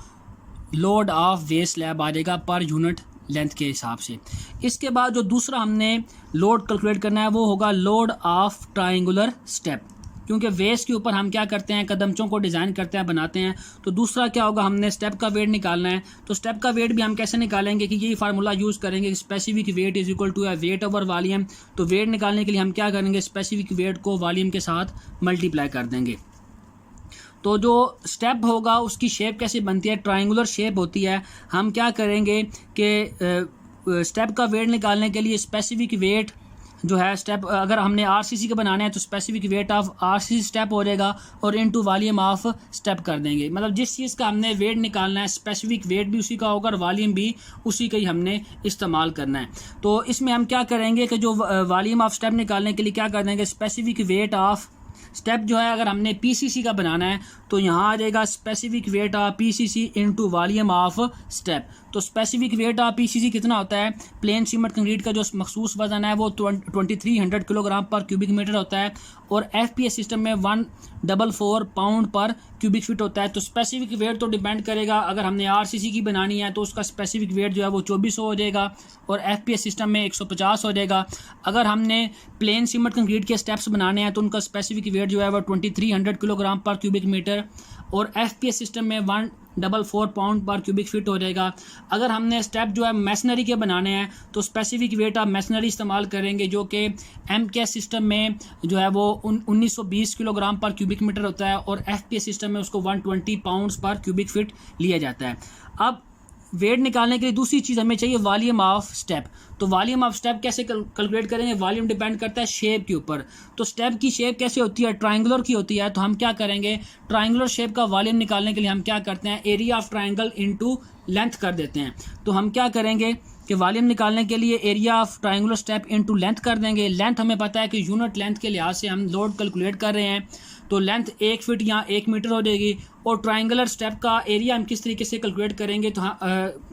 लोड ऑफ वे स्लैब आ जाएगा पर यूनिट लेंथ के हिसाब से। इसके बाद जो दूसरा हमने लोड कैलकुलेट करना है वो होगा लोड ऑफ ट्रायंगुलर स्टेप, क्योंकि वेस के ऊपर हम क्या करते हैं, कदमचों को डिज़ाइन करते हैं, बनाते हैं। तो दूसरा क्या होगा, हमने स्टेप का वेट निकालना है। तो स्टेप का वेट भी हम कैसे निकालेंगे कि यही फार्मूला यूज़ करेंगे, specific weight is equal to weight over volume. तो वेट निकालने के लिए हम क्या करेंगे, स्पेसिफिक वेट को वॉल्यूम के साथ मल्टीप्लाई कर देंगे। तो जो स्टेप होगा उसकी शेप कैसे बनती है, ट्रायंगुलर शेप होती है। हम क्या करेंगे कि स्टेप का वेट निकालने के लिए स्पेसिफिक वेट जो है स्टेप, अगर हमने RCC का बनाना है तो specific weight of RCC step हो जाएगा और इनटू वॉल्यूम ऑफ स्टेप कर देंगे। मतलब जिस चीज़ का हमने वेट निकालना है स्पेसिफिक वेट भी उसी का होगा और वॉल्यूम भी उसी का ही हमने इस्तेमाल करना है। तो इसमें हम क्या करेंगे कि जो वॉल्यूम ऑफ स्टेप निकालने के लिए क्या कर देंगे, स्पेसिफिक वेट ऑफ स्टेप जो है अगर हमने PCC का बनाना है तो यहाँ आ जाएगा specific weight of PCC into volume of step. तो स्पेसिफिक वेट ऑफ PCC कितना होता है, प्लेन सीमेंट कंक्रीट का जो मखसूस वजन है वो 2300 किलोग्राम पर क्यूबिक मीटर होता है और FPS सिस्टम में 144 पाउंड पर क्यूबिक फीट होता है। तो स्पेसिफिक वेट तो डिपेंड करेगा, अगर हमने RCC की बनानी है तो उसका स्पेसिफिक वेट जो है वो 2400 हो जाएगा और FPS सिस्टम में 150 हो जाएगा। अगर हमने प्लेन सीमेंट कंक्रीट के स्टेप्स बनाने हैं तो उनका स्पेसिफिक वेट जो है वो 2300 किलोग्राम पर क्यूबिक मीटर और FPS सिस्टम में 144 पाउंड पर क्यूबिक फीट हो जाएगा। अगर हमने स्टेप जो है मैसनरी के बनाने हैं तो स्पेसिफिक वेट ऑफ मैसनरी इस्तेमाल करेंगे, जो कि MKS सिस्टम में जो है वो 1920 किलोग्राम पर क्यूबिक मीटर होता है और FPS सिस्टम में उसको 120 पाउंड्स पर क्यूबिक फीट लिया जाता है। अब वेट निकालने के लिए दूसरी चीज़ हमें चाहिए वॉल्यूम ऑफ स्टेप। तो वॉल्यूम ऑफ स्टेप कैसे कैलकुलेट करेंगे, वॉल्यूम डिपेंड करता है शेप के ऊपर। तो स्टेप की शेप कैसे होती है, ट्रायंगुलर की होती है। तो हम क्या करेंगे, ट्रायंगुलर शेप का वॉल्यूम निकालने के लिए हम क्या करते हैं, area of triangle into length कर देते हैं। तो हम क्या करेंगे कि वॉल्यूम निकालने के लिए area of triangular step into length कर देंगे। लेंथ हमें पता है कि यूनिट लेंथ के लिहाज से हम लोड कैलकुलेट कर रहे हैं, तो लेंथ 1 फीट या 1 मीटर हो जाएगी। और ट्रायंगुलर स्टेप का एरिया हम किस तरीके से कैलकुलेट करेंगे, तो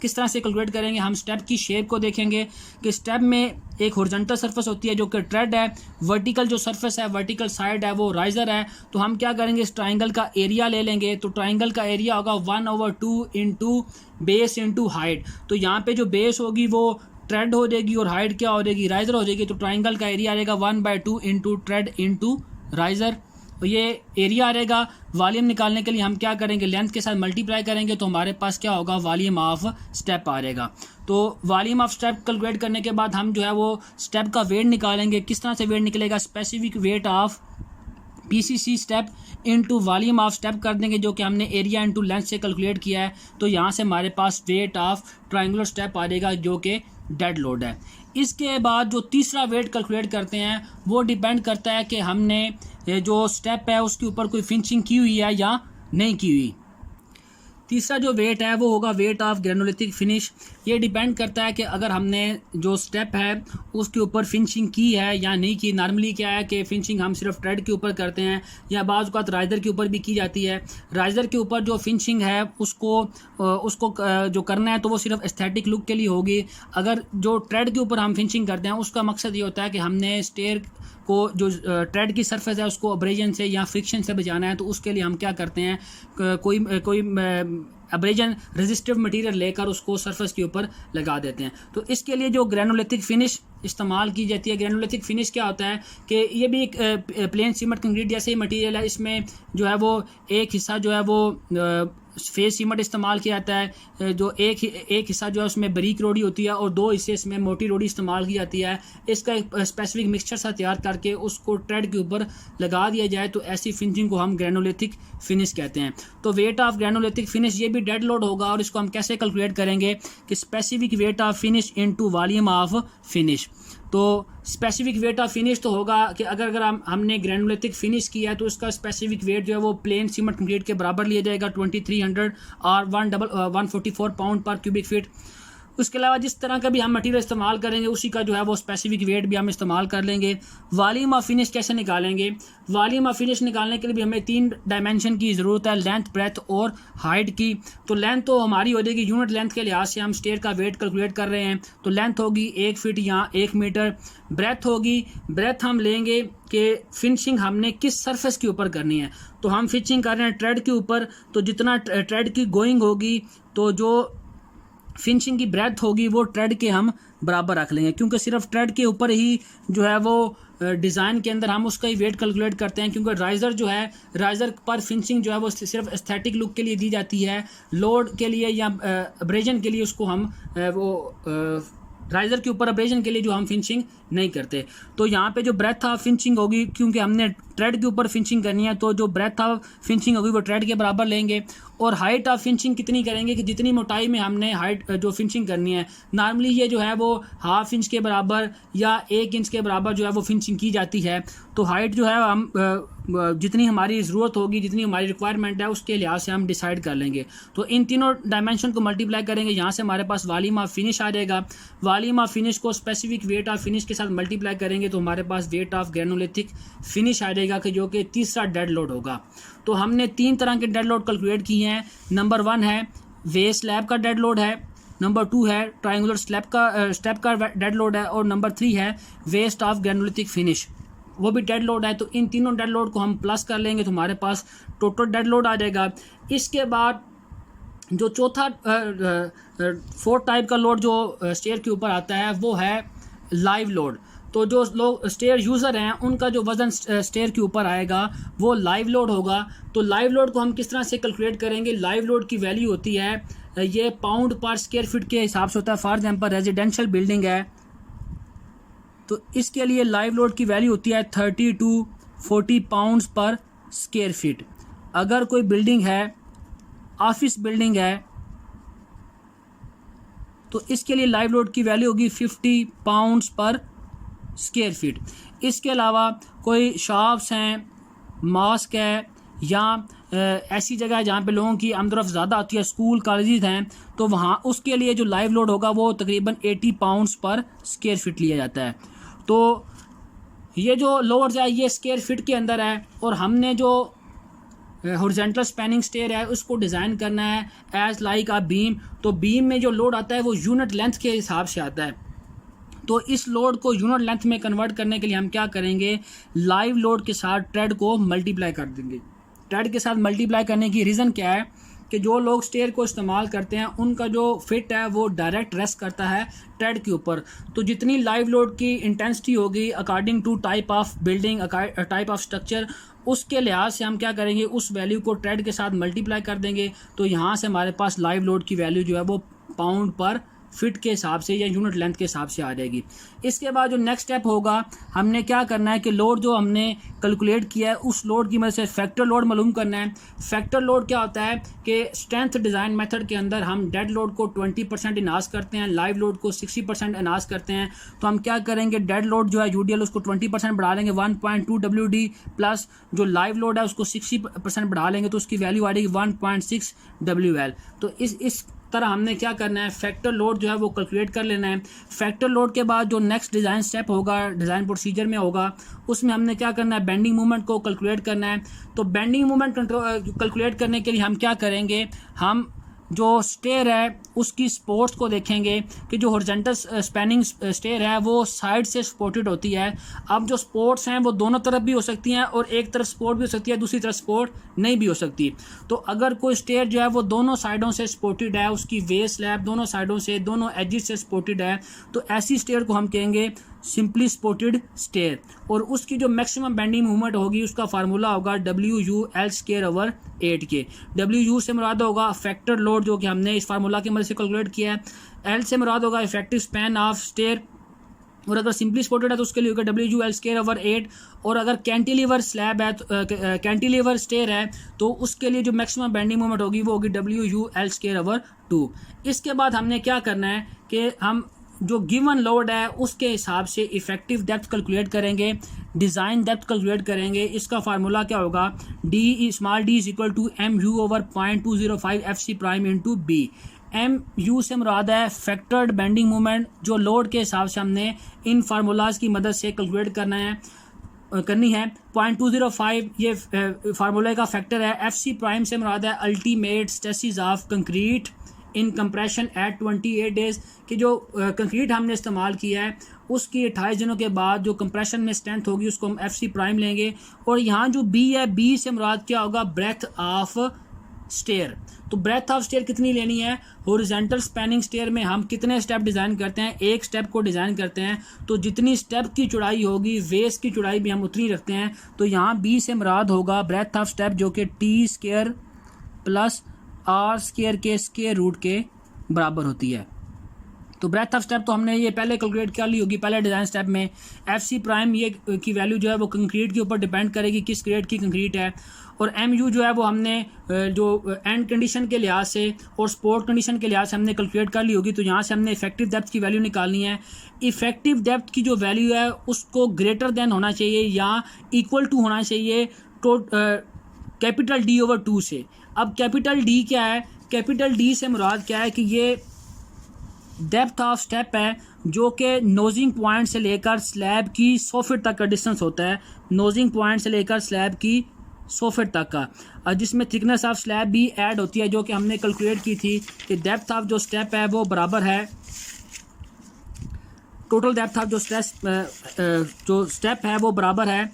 किस तरह से कैलकुलेट करेंगे, हम स्टेप की शेप को देखेंगे कि स्टेप में एक हॉरिजॉन्टल सरफेस होती है जो कि ट्रेड है, वर्टिकल जो सरफेस है, वर्टिकल साइड है वो राइजर है। तो हम क्या करेंगे, इस ट्रायंगल का एरिया ले लेंगे। तो ट्रायंगल का एरिया होगा 1/2 इंटू बेस इंटू हाइट। तो यहाँ पे जो बेस होगी वो ट्रेड हो जाएगी और हाइट क्या हो जाएगी, राइजर हो जाएगी। तो ट्रायंगल का एरिया आएगा 1/2 इंटू ट्रेड इंटू राइजर। तो ये एरिया आ रहेगा। वॉल्यूम निकालने के लिए हम क्या करेंगे, लेंथ के साथ मल्टीप्लाई करेंगे तो हमारे पास क्या होगा, वॉल्यूम ऑफ स्टेप आ रहेगा। तो वॉल्यूम ऑफ स्टेप कैलकुलेट करने के बाद हम जो है वो स्टेप का वेट निकालेंगे। किस तरह से वेट निकलेगा, specific weight of PCC step into volume of step कर देंगे, जो कि हमने एरिया इनटू लेंथ से कैलकुलेट किया है। तो यहाँ से हमारे पास वेट ऑफ ट्रायंगुलर स्टेप आ जाएगा जो कि डेड लोड है। इसके बाद जो तीसरा वेट कैलकुलेट करते हैं वो डिपेंड करता है कि हमने जो स्टेप है उसके ऊपर कोई फिनिशिंग की हुई है या नहीं की हुई। तीसरा जो वेट है वो होगा वेट ऑफ ग्रेनुलिथिक फिनिश। ये डिपेंड करता है कि अगर हमने जो स्टेप है उसके ऊपर फिनिशिंग की है या नहीं की। नॉर्मली क्या है कि फिनिशिंग हम सिर्फ ट्रेड के ऊपर करते हैं या बाज़ औक़ात राइजर के ऊपर भी की जाती है। राइजर के ऊपर जो फिनिशिंग है उसको जो करना है तो वो सिर्फ एस्थेटिक लुक के लिए होगी। अगर जो ट्रेड के ऊपर हम फिनिशिंग करते हैं उसका मकसद ये होता है कि हमने स्टेयर को जो ट्रेड की सरफेस है उसको अब्रेजन से या फ्रिक्शन से बचाना है। तो उसके लिए हम क्या करते हैं, कोई अब्रेजन रेजिस्टिव मटेरियल लेकर उसको सरफेस के ऊपर लगा देते हैं। तो इसके लिए जो ग्रेनुलिथिक फिनिश इस्तेमाल की जाती है, ग्रेनुलिथिक फिनिश क्या होता है कि ये भी एक प्लेन सीमेंट कंक्रीट जैसे ही मटेरियल है। इसमें जो है वो एक हिस्सा जो है वो फेस सीमेंट इस्तेमाल किया जाता है, जो एक हिस्सा जो है उसमें बारीक रोडी होती है और 2 हिस्से इसमें मोटी रोडी इस्तेमाल की जाती है। इसका एक स्पेसिफिक मिक्सचर सा तैयार करके उसको ट्रेड के ऊपर लगा दिया जाए तो ऐसी फिनिशिंग को हम ग्रेनुलिथिक फिनिश कहते हैं। तो वेट ऑफ ग्रेनुलिथिक फिनिश ये भी डेड लोड होगा और इसको हम कैसे कैलकुलेट करेंगे कि specific weight of finish into volume of finish. तो स्पेसिफिक वेट ऑफ फिनिश तो होगा कि अगर हमने ग्रैनुलेटिक फिनिश किया है तो उसका स्पेसिफिक वेट जो है वो प्लेन सीमेंट कंक्रीट के बराबर लिया जाएगा 2300 और 144 पाउंड पर क्यूबिक फीट। उसके अलावा जिस तरह का भी हम मटेरियल इस्तेमाल करेंगे उसी का जो है वो स्पेसिफिक वेट भी हम इस्तेमाल कर लेंगे। वॉल्यूम ऑफ फिनिश कैसे निकालेंगे? वॉल्यूम ऑफ फिनिश निकालने के लिए भी हमें 3 डायमेंशन की ज़रूरत है, लेंथ, ब्रेथ और हाइट की। तो लेंथ तो हमारी हो जाएगी यूनिट लेंथ के लिहाज से, हम स्टेयर का वेट कैलकुलेट कर रहे हैं तो लेंथ होगी 1 फीट या 1 मीटर। ब्रेथ होगी, ब्रेथ हम लेंगे कि फिनिशिंग हमने किस सरफेस के ऊपर करनी है। तो हम फिनिशिंग कर रहे हैं ट्रेड के ऊपर, तो जितना ट्रेड की गोइंग होगी तो जो फिनिशिंग की ब्रेथ होगी वो ट्रेड के हम बराबर रख लेंगे, क्योंकि सिर्फ ट्रेड के ऊपर ही जो है वो डिज़ाइन के अंदर हम उसका ही वेट कैलकुलेट करते हैं, क्योंकि राइज़र जो है, राइज़र पर फिनिशिंग जो है वो सिर्फ एस्थेटिक लुक के लिए दी जाती है, लोड के लिए या अब्रेजन के लिए उसको हम राइज़र के ऊपर अब्रेजन के लिए जो हम फिनिशिंग नहीं करते। तो यहाँ पे जो ब्रेथ ऑफ फिनिशिंग होगी, क्योंकि हमने ट्रेड के ऊपर फिनिशिंग करनी है, तो जो ब्रेथ ऑफ फिनिशिंग होगी वो ट्रेड के बराबर लेंगे। और हाइट ऑफ फिनिशिंग कितनी करेंगे कि जितनी मोटाई में हमने हाइट जो फिनिशिंग करनी है, नॉर्मली ये जो है वो 1/2 इंच के बराबर या 1 इंच के बराबर जो है वो फिनिशिंग की जाती है। तो हाइट जो है हम जितनी हमारी ज़रूरत होगी, जितनी हमारी रिक्वायरमेंट है उसके लिहाज से हम डिसाइड कर लेंगे। तो इन तीनों डायमेंशन को मल्टीप्लाई करेंगे, यहाँ से हमारे पास वॉल्यूम ऑफ फिनिश आ जाएगा। वॉल्यूम ऑफ फिनिश को स्पेसिफिक वेट ऑफ फिनिश के साथ मल्टीप्लाई करेंगे तो हमारे पास वेट ऑफ ग्रैनुलेटिक फिनिश आ जाएगा कि जो कि तीसरा डेड लोड होगा। तो हमने 3 तरह के डेड लोड कैलकुलेट किए हैं। नंबर 1 है वेस्ट स्लैब का डेड लोड है, नंबर 2 है ट्रायंगुलर स्टेप का डेड लोड है, और नंबर 3 है वेस्ट ऑफ ग्रैनुलेटिक फिनिश, वो भी डेड लोड है। तो इन तीनों डेड लोड को हम प्लस कर लेंगे तो हमारे पास टोटल डेड लोड आ जाएगा। इसके बाद जो चौथा 4th टाइप का लोड जो स्टेयर के ऊपर आता है वो है लाइव लोड। तो जो लोग स्टेयर यूज़र हैं उनका जो वज़न स्टेयर के ऊपर आएगा वो लाइव लोड होगा। तो लाइव लोड को हम किस तरह से कैलकुलेट करेंगे? लाइव लोड की वैल्यू होती है, ये पाउंड पर स्क्वायर फीट के हिसाब से होता है। फॉर एग्जांपल रेजिडेंशियल बिल्डिंग है तो इसके लिए लाइव लोड की वैल्यू होती है 30 to 40 पाउंड्स पर स्क्वायर फीट। अगर कोई बिल्डिंग है, ऑफिस बिल्डिंग है, तो इसके लिए लाइव लोड की वैल्यू होगी 50 पाउंड्स पर स्क्वायर फीट। इसके अलावा कोई शॉप्स हैं, मॉस्क है, या ऐसी जगह है जहाँ पे लोगों की आमदरफ्त ज़्यादा होती है, स्कूल कॉलेजेस हैं, तो वहाँ उसके लिए जो लाइव लोड होगा वो तकरीबन 80 पाउंड्स पर स्क्वायर फीट लिया जाता है। तो ये जो लोड्स है ये स्क्वायर फीट के अंदर है, और हमने जो हॉरिजॉन्टल स्पैनिंग स्टेयर है उसको डिज़ाइन करना है एज लाइक अ बीम। तो बीम में जो लोड आता है वो यूनिट लेंथ के हिसाब से आता है। तो इस लोड को यूनिट लेंथ में कन्वर्ट करने के लिए हम क्या करेंगे? लाइव लोड के साथ ट्रेड को मल्टीप्लाई कर देंगे। ट्रेड के साथ मल्टीप्लाई करने की रीज़न क्या है कि जो लोग स्टेयर को इस्तेमाल करते हैं उनका जो फिट है वो डायरेक्ट रेस्ट करता है ट्रेड के ऊपर। तो जितनी लाइव लोड की इंटेंसिटी होगी according to type of building, type of structure, उसके लिहाज से हम क्या करेंगे? उस वैल्यू को ट्रेड के साथ मल्टीप्लाई कर देंगे। तो यहाँ से हमारे पास लाइव लोड की वैल्यू जो है वो पाउंड पर फिट के हिसाब से या यूनिट लेंथ के हिसाब से आ जाएगी। इसके बाद जो नेक्स्ट स्टेप होगा, हमने क्या करना है कि लोड जो हमने कैलकुलेट किया है उस लोड की मदद से फैक्टर लोड मालूम करना है। फैक्टर लोड क्या होता है कि स्ट्रेंथ डिज़ाइन मेथड के अंदर हम डेड लोड को 20% इनहांस करते हैं, लाइव लोड को 60% इनहांस करते हैं। तो हम क्या करेंगे? डेड लोड जो है यूडीएल उसको 20% बढ़ा लेंगे 1.2 WD, प्लस जो लाइव लोड है उसको 60% बढ़ा लेंगे तो उसकी वैल्यू आ जाएगी 1.6 WL। तो इस तरह हमने क्या करना है? फैक्टर लोड जो है वो कैलकुलेट कर लेना है। फैक्टर लोड के बाद जो नेक्स्ट डिज़ाइन स्टेप होगा, डिज़ाइन प्रोसीजर में होगा, उसमें हमने क्या करना है? बेंडिंग मूवमेंट को कैलकुलेट करना है। तो बेंडिंग मूवमेंट कैलकुलेट करने के लिए हम क्या करेंगे? हम जो स्टेयर है उसकी सपोर्ट्स को देखेंगे कि जो हॉरिजॉन्टल स्पैनिंग स्टेयर है वो साइड से सपोर्टेड होती है। अब जो सपोर्ट्स हैं वो दोनों तरफ भी हो सकती हैं, और एक तरफ सपोर्ट भी हो सकती है, दूसरी तरफ सपोर्ट नहीं भी हो सकती। तो अगर कोई स्टेयर जो है वो दोनों साइडों से सपोर्टेड है, उसकी वेस स्लैब दोनों साइडों से, दोनों एजेस से सपोर्टेड है, तो ऐसी स्टेयर को हम कहेंगे सिंपली सपोर्टेड स्टेयर। और उसकी जो मैक्सिमम बेंडिंग मूवमेंट होगी उसका फार्मूला होगा WU_L²/8 के। WU से मुराद होगा फैक्टर लोड जो कि हमने इस फार्मूला की मदद से कैलकुलेट किया है। L से मुराद होगा इफेक्टिव स्पैन ऑफ स्टेयर, और अगर सिंपली सपोर्टेड है तो उसके लिए होगा WU_L²/8। और अगर कैंटिलीवर स्लैब है, कैंटिलीवर स्टेयर है, तो उसके लिए जो मैक्सिमम बेंडिंग मूवमेंट होगी वो होगी WU_L²/2। इसके बाद हमने क्या करना है कि हम जो गिवन लोड है उसके हिसाब से इफेक्टिव डेप्थ कैलकुलेट करेंगे, डिज़ाइन डेप्थ कैलकुलेट करेंगे। इसका फार्मूला क्या होगा, D small D is equal to M U over 0.205 F C prime into B. M U से मुराद है फैक्टर्ड बेंडिंग मोमेंट, जो लोड के हिसाब से हमने इन फार्मूलाज की मदद से कैलकुलेट करनी है। 0.205 ये फार्मूले का फैक्टर है। एफ सी प्राइम से मुराद है ultimate stresses of concrete in compression at 28 days, कि जो कंक्रीट हमने इस्तेमाल किया है उसकी 28 दिनों के बाद जो कंप्रेशन में स्ट्रेंथ होगी उसको हम एफ सी प्राइम लेंगे। और यहाँ जो बी है, बी से मुराद क्या होगा, ब्रेथ ऑफ स्टेयर। तो ब्रेथ ऑफ स्टेयर कितनी लेनी है, हॉरिजॉन्टल स्पैनिंग स्टेयर में हम कितने स्टेप डिज़ाइन करते हैं, एक स्टेप को डिज़ाइन करते हैं, तो जितनी स्टेप की चौड़ाई होगी वेस की चौड़ाई भी हम उतनी रखते हैं। तो यहाँ बी से मुराद होगा ब्रेथ ऑफ स्टेप, जो कि T square plus R square के स्क्वायर रूट के बराबर होती है। तो ब्रेथ ऑफ स्टेप तो हमने ये पहले कैलकुलेट कर ली होगी पहले डिज़ाइन स्टेप में। एफ सी प्राइम ये की वैल्यू जो है वो कंक्रीट के ऊपर डिपेंड करेगी किस ग्रेड की कंक्रीट है। और एम यू जो है वो हमने जो एंड कंडीशन के लिहाज से और स्पोर्ट कंडीशन के लिहाज से हमने कैलकुलेट कर ली होगी। तो यहाँ से हमने इफेक्टिव डेप्थ की वैल्यू निकालनी है। इफेक्टिव डेप्थ की जो वैल्यू है उसको ग्रेटर देन होना चाहिए या इक्वल टू होना चाहिए कैपिटल डी ओवर 2 से। अब कैपिटल डी क्या है, कैपिटल डी से मुराद क्या है कि ये डेप्थ ऑफ स्टेप है जो कि नोजिंग पॉइंट से लेकर स्लैब की 100 फीट तक का डिस्टेंस होता है, नोजिंग पॉइंट से लेकर स्लैब की 100 फीट तक का, और जिसमें थिकनेस ऑफ स्लैब भी ऐड होती है जो कि हमने कैलकुलेट की थी कि डेप्थ ऑफ जो स्टेप है वो बराबर है, टोटल डेप्थ ऑफ जो स्टेप है वो बराबर है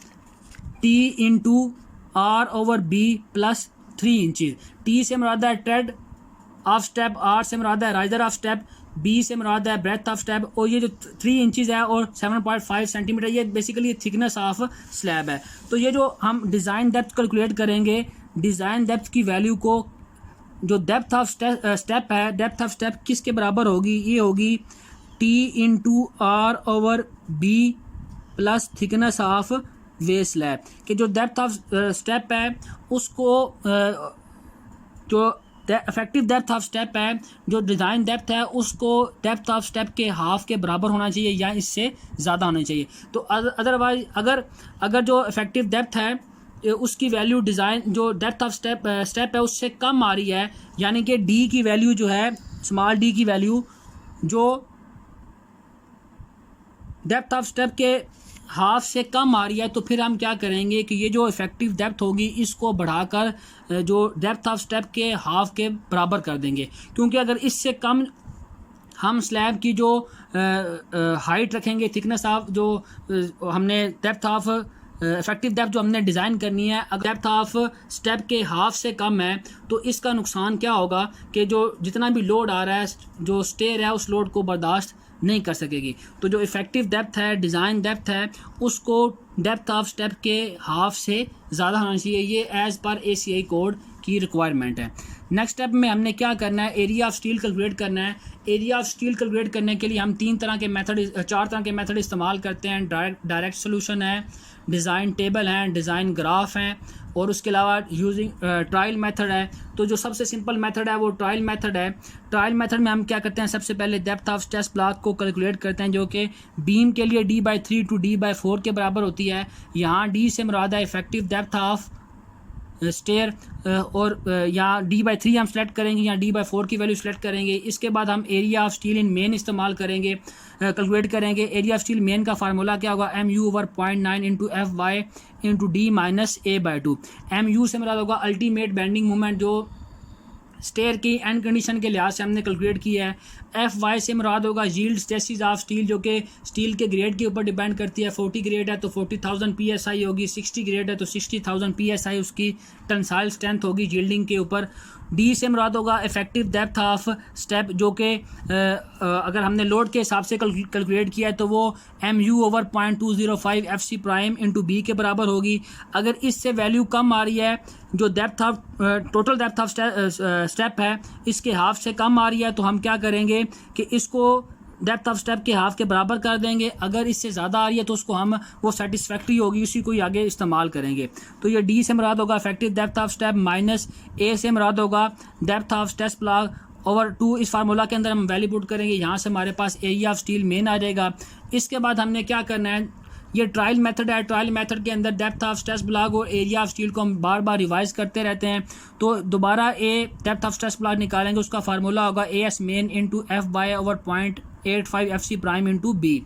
T into R over B plus 3 inches. T से मुराद है ट्रेड ऑफ स्टेप, आर से मुराद है राइजर ऑफ स्टेप, बी से मुराद है ब्रेथ ऑफ स्टेप, और ये जो 3 इंचज़ है और 7.5 सेंटीमीटर ये बेसिकली थिकनेस ऑफ स्लैब है। तो ये जो हम डिज़ाइन डेप्थ कैलकुलेट करेंगे, डिज़ाइन डेप्थ की वैल्यू को जो डेप्थ ऑफ स्टेप है, डेप्थ ऑफ स्टेप किसके बराबर होगी, ये होगी T into R over B plus thickness of वे स्लैब, कि जो डेप्थ ऑफ स्टेप है उसको जो इफेक्टिव डेप्थ ऑफ स्टेप है, जो डिज़ाइन डेप्थ है उसको डेप्थ ऑफ स्टेप के हाफ के बराबर होना चाहिए या इससे ज़्यादा होना चाहिए। तो अदरवाइज अगर जो इफेक्टिव डेप्थ है उसकी वैल्यू डिज़ाइन जो डेप्थ ऑफ स्टेप है उससे कम आ रही है, यानी कि डी की वैल्यू जो है, स्मॉल डी की वैल्यू जो डेप्थ ऑफ स्टेप के हाफ से कम आ रही है, तो फिर हम क्या करेंगे कि ये जो इफेक्टिव डेप्थ होगी इसको बढ़ाकर जो डेप्थ ऑफ स्टेप के हाफ के बराबर कर देंगे, क्योंकि अगर इससे कम हम स्लैब की जो हाइट रखेंगे, थिकनेस ऑफ जो हमने डेप्थ ऑफ इफेक्टिव डेप्थ जो हमने डिज़ाइन करनी है, अगर डेप्थ ऑफ स्टेप के हाफ से कम है तो इसका नुकसान क्या होगा कि जो जितना भी लोड आ रहा है, जो स्टेयर है उस लोड को बर्दाश्त नहीं कर सकेगी। तो जो इफेक्टिव डेप्थ है, डिज़ाइन डेप्थ है, उसको डेप्थ ऑफ स्टेप के हाफ से ज़्यादा होना चाहिए। ये एज़ पर ACI कोड की रिक्वायरमेंट है। नेक्स्ट स्टेप में हमने क्या करना है, एरिया ऑफ स्टील कैलकुलेट करना है। एरिया ऑफ स्टील कैलकुलेट करने के लिए हम 4 तरह के मेथड इस्तेमाल करते हैं। डायरेक्ट सोल्यूशन है, डिज़ाइन टेबल हैं, डिज़ाइन ग्राफ हैं, और उसके अलावा यूजिंग ट्रायल मेथड है। तो जो सबसे सिंपल मेथड है वो ट्रायल मेथड है। ट्रायल मेथड में हम क्या करते हैं, सबसे पहले डेप्थ ऑफ स्ट्रेस ब्लॉक को कैलकुलेट करते हैं, जो कि बीम के लिए D/3 टू D/4 के बराबर होती है। यहाँ D से मुराद है इफेक्टिव डेप्थ ऑफ स्टेयर, और यहाँ D/3 हम सेलेक्ट करेंगे, यहाँ D/4 की वैल्यू सेलेक्ट करेंगे। इसके बाद हम area of steel in main इस्तेमाल करेंगे, कैलकुलेट करेंगे। एरिया ऑफ स्टील मेन का फार्मूला क्या होगा, MU over 0.9 into FY into D minus A/2। MU से मुराद होगा अल्टीमेट बेंडिंग मोमेंट, जो स्टेयर की एंड कंडीशन के लिहाज से हमने कैलकुलेट किया है। FY से मुराद होगा यील्ड स्ट्रेसिस ऑफ स्टील, जो कि स्टील के ग्रेड के ऊपर डिपेंड करती है। 40 ग्रेड है तो 40,000 PSI होगी, 60 ग्रेड है तो 60,000 PSI उसकी टेंसाइल स्ट्रेंथ होगी यील्डिंग के ऊपर। D से मुराद होगा इफेक्टिव डेप्थ ऑफ स्टेप, जो कि अगर हमने लोड के हिसाब से कैलकुलेट किया है तो वो MU over 0.205 FC prime into B के बराबर होगी। अगर इससे वैल्यू कम आ रही है, जो depth of total depth of step है इसके हाफ से कम आ रही है, तो हम क्या करेंगे कि इसको डेप्थ ऑफ स्टेप के हाफ के बराबर कर देंगे। अगर इससे ज़्यादा आ रही है तो उसको हम वो सेटिस्फैक्ट्री होगी, उसी को ही आगे इस्तेमाल करेंगे। तो ये D से मुराद होगा effective depth of step, minus A से मुराद होगा depth of stress block, over 2 इस फार्मूला के अंदर हम वैल्यू पुट करेंगे, यहाँ से हमारे पास एरिया ऑफ स्टील मेन आ जाएगा। इसके बाद हमने क्या करना है, ये ट्रायल मेथड है, ट्रायल मेथड के अंदर डेप्थ ऑफ स्ट्रेस ब्लॉक और एरिया ऑफ स्टील को हम बार बार रिवाइज करते रहते हैं। तो दोबारा डेप्थ ऑफ स्ट्रेस ब्लॉक निकालेंगे, उसका फार्मूला होगा AS main into FY over 0.85 FC prime into B।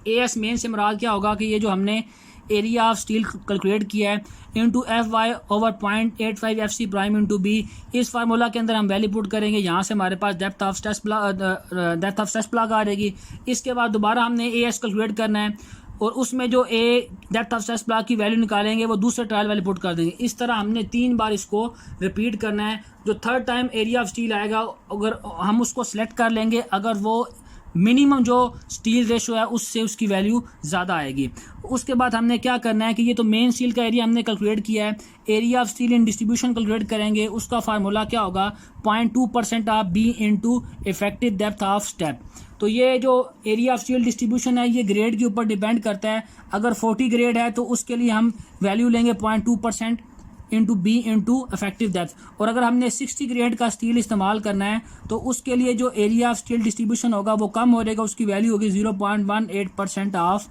AS main से मुराद क्या होगा कि ये जो हमने एरिया ऑफ स्टील कैलकुलेट किया है into FY over 0.85 FC prime into B। इस फार्मूला के अंदर हम वैल्यू पुट करेंगे, यहाँ से हमारे पास डेप्थ ऑफ स्ट्रेस ब्लॉक आ जाएगी। इसके बाद दोबारा हमने AS कैलकुलेट करना है और उसमें जो डेप्थ ऑफ स्ट्रेस ब्लॉक की वैल्यू निकालेंगे वो दूसरे ट्रायल वैल्यू पुट कर देंगे। इस तरह हमने 3 बार इसको रिपीट करना है। जो third time area of steel आएगा अगर हम उसको सिलेक्ट कर लेंगे, अगर वो मिनिमम जो स्टील रेशो है उससे उसकी वैल्यू ज़्यादा आएगी। उसके बाद हमने क्या करना है कि ये तो मेन स्टील का एरिया हमने कैलकुलेट किया है, area of steel in distribution calculate करेंगे। उसका फार्मूला क्या होगा 0.2% of B into effective depth of step. तो ये जो एरिया ऑफ स्टील डिस्ट्रीब्यूशन है ये ग्रेड के ऊपर डिपेंड करता है। अगर 40 ग्रेड है तो उसके लिए हम वैल्यू लेंगे 0.2% into B into effective depth. और अगर हमने 60 ग्रेड का स्टील इस्तेमाल करना है तो उसके लिए जो एरिया ऑफ स्टील डिस्ट्रीब्यूशन होगा वो कम हो जाएगा, उसकी वैल्यू होगी 0.18% ऑफ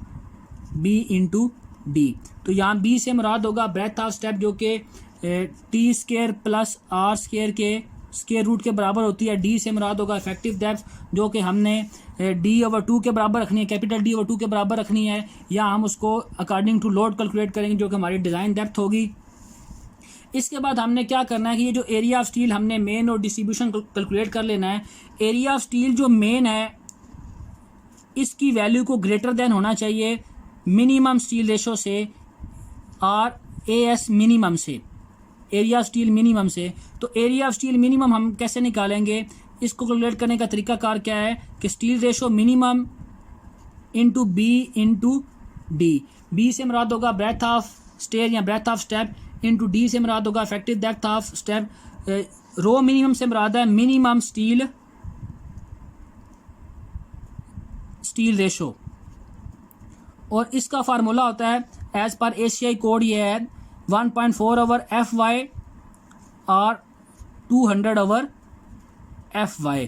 B इंटू D। तो यहाँ B से मुराद होगा ब्रेथ ऑफ स्टेप जो कि T² प्लस R² के स्क्वायर रूट के बराबर होती है। D से मुराद होगा इफेक्टिव डेप्थ जो कि हमने D/2 के बराबर रखनी है, कैपिटल D/2 के बराबर रखनी है, या हम उसको अकॉर्डिंग टू लोड कैलकुलेट करेंगे जो कि हमारी डिज़ाइन डेप्थ होगी। इसके बाद हमने क्या करना है कि ये जो एरिया ऑफ स्टील हमने मेन और डिस्ट्रीब्यूशन कैलकुलेट कर लेना है। एरिया ऑफ स्टील जो मेन है इसकी वैल्यू को ग्रेटर देन होना चाहिए मिनिमम स्टील रेशो से और AS मिनिमम से, एरिया ऑफ स्टील मिनिमम से। तो एरिया ऑफ स्टील मिनिमम हम कैसे निकालेंगे, इसको कैलकुलेट करने का तरीकाकार क्या है कि steel ratio minimum into B into D। B से मुराद होगा ब्रेथ ऑफ स्टेयर या breadth of step, into D से मुराद होगा effective depth of step. Rho minimum से मुराद है मिनिमम स्टील रेशो, और इसका फार्मूला होता है एज पर ACI कोड ये है 1.4 ओवर FY और 200 ओवर FY।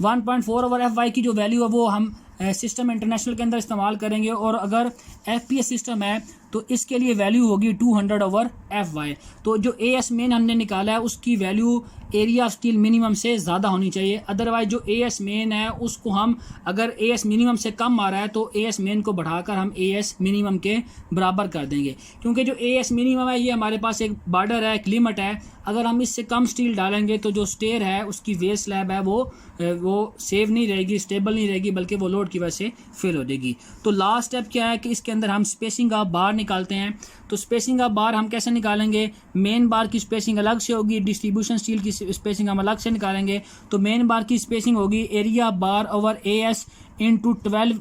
1.4 ओवर FY की जो वैल्यू है वो हम सिस्टम इंटरनेशनल के अंदर इस्तेमाल करेंगे, और अगर FPS सिस्टम है तो इसके लिए वैल्यू होगी 200 ओवर FY। तो जो AS मेन हमने निकाला है उसकी value area of steel minimum से ज़्यादा होनी चाहिए। अदरवाइज जो AS मेन है उसको हम अगर AS मिनिमम से कम आ रहा है तो AS मेन को बढ़ाकर हम AS मिनिमम के बराबर कर देंगे, क्योंकि जो AS मिनिमम है ये हमारे पास एक बॉर्डर है, एक लिमिट है। अगर हम इससे कम स्टील डालेंगे तो जो स्टेयर है उसकी वेस्ट स्लैब है वो सेव नहीं रहेगी, स्टेबल नहीं रहेगी, बल्कि वो लोड की वजह से फेल हो जाएगी। तो लास्ट स्टेप क्या है कि इसके अंदर हम स्पेसिंग ऑफ बार निकालते हैं। तो स्पेसिंग ऑफ बार हम कैसे निकालेंगे, मेन बार की स्पेसिंग अलग से होगी, डिस्ट्रीब्यूशन स्टील की स्पेसिंग हम अलग से निकालेंगे। तो मेन बार की स्पेसिंग होगी एरिया बार ओवर AS इंटू 12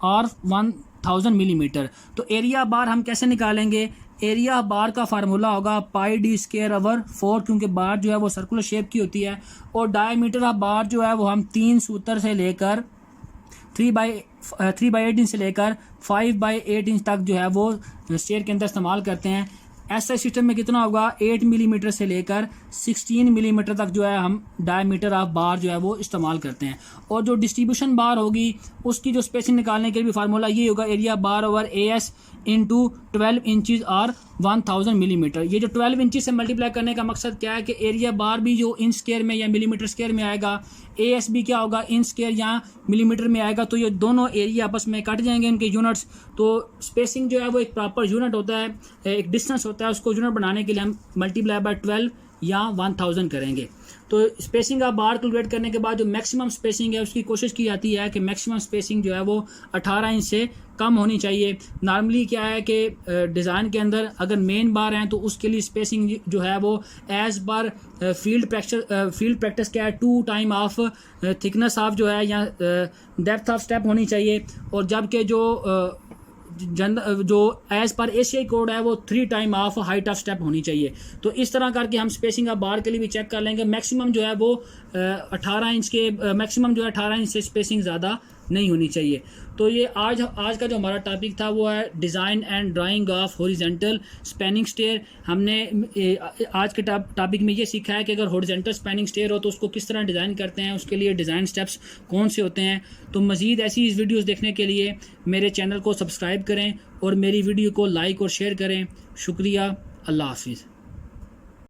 और 1000 मिलीमीटर। तो एरिया बार हम कैसे निकालेंगे, एरिया बार का फार्मूला होगा πd² ओवर 4, क्योंकि बार जो है वो सर्कुलर शेप की होती है, और डायमीटर ऑफ बार जो है वो हम 3 सूत्र से लेकर 3/8 इंच से लेकर 5/8 इंच तक जो है वो स्टेयर के अंदर इस्तेमाल करते हैं। ऐसा सिस्टम में कितना होगा 8 मिलीमीटर से लेकर 16 मिलीमीटर तक जो है हम डायमीटर ऑफ बार जो है वो इस्तेमाल करते हैं। और जो डिस्ट्रीब्यूशन बार होगी उसकी जो स्पेसिंग निकालने के लिए भी फार्मूला ये होगा एरिया बार ओवर AS इंटू 12 इंचज़ और 1000 मिलीमीटर। ये जो 12 इंचज़ से मल्टीप्लाई करने का मकसद क्या है कि एरिया बार भी जो इंच स्क्वायर में या मिलीमीटर स्क्वायर में आएगा, AS भी क्या होगा इंच स्क्वायर या मिलीमीटर में आएगा, तो ये दोनों एरिया आपस में कट जाएंगे इनके यूनिट्स। तो स्पेसिंग जो है वो एक प्रॉपर यूनिट होता है, एक डिस्टेंस होता है, उसको यूनिट बनाने के लिए हम मल्टीप्लाई बाय 12 या 1000 करेंगे। तो स्पेसिंग आप बार कैलकुलेट करने के बाद जो मैक्सिमम स्पेसिंग है उसकी कोशिश की जाती है कि मैक्सिमम स्पेसिंग जो है वो 18 इंच से कम होनी चाहिए। नॉर्मली क्या है कि डिज़ाइन के अंदर अगर मेन बार हैं तो उसके लिए स्पेसिंग जो है वो एज पर फील्ड प्रैक्टिस क्या है 2 टाइम ऑफ थिकनेस ऑफ जो है या डेप्थ ऑफ स्टेप होनी चाहिए, और जबकि जो एज पर ACI कोड है वो 3 time of height of step होनी चाहिए। तो इस तरह करके हम स्पेसिंग ऑफ बार के लिए भी चेक कर लेंगे। मैक्सिमम जो है वो 18 इंच के मैक्सिमम जो है 18 इंच से स्पेसिंग ज़्यादा नहीं होनी चाहिए। तो ये आज का जो हमारा टॉपिक था वो है design and drawing of horizontal spanning stair. हमने आज के टॉपिक में ये सीखा है कि अगर हॉरिजॉन्टल स्पैनिंग स्टेयर हो तो उसको किस तरह डिज़ाइन करते हैं, उसके लिए डिज़ाइन स्टेप्स कौन से होते हैं। तो मज़ीद ऐसी वीडियोज़ देखने के लिए मेरे चैनल को सब्सक्राइब करें और मेरी वीडियो को लाइक और शेयर करें। शुक्रिया, अल्लाह हाफिज़।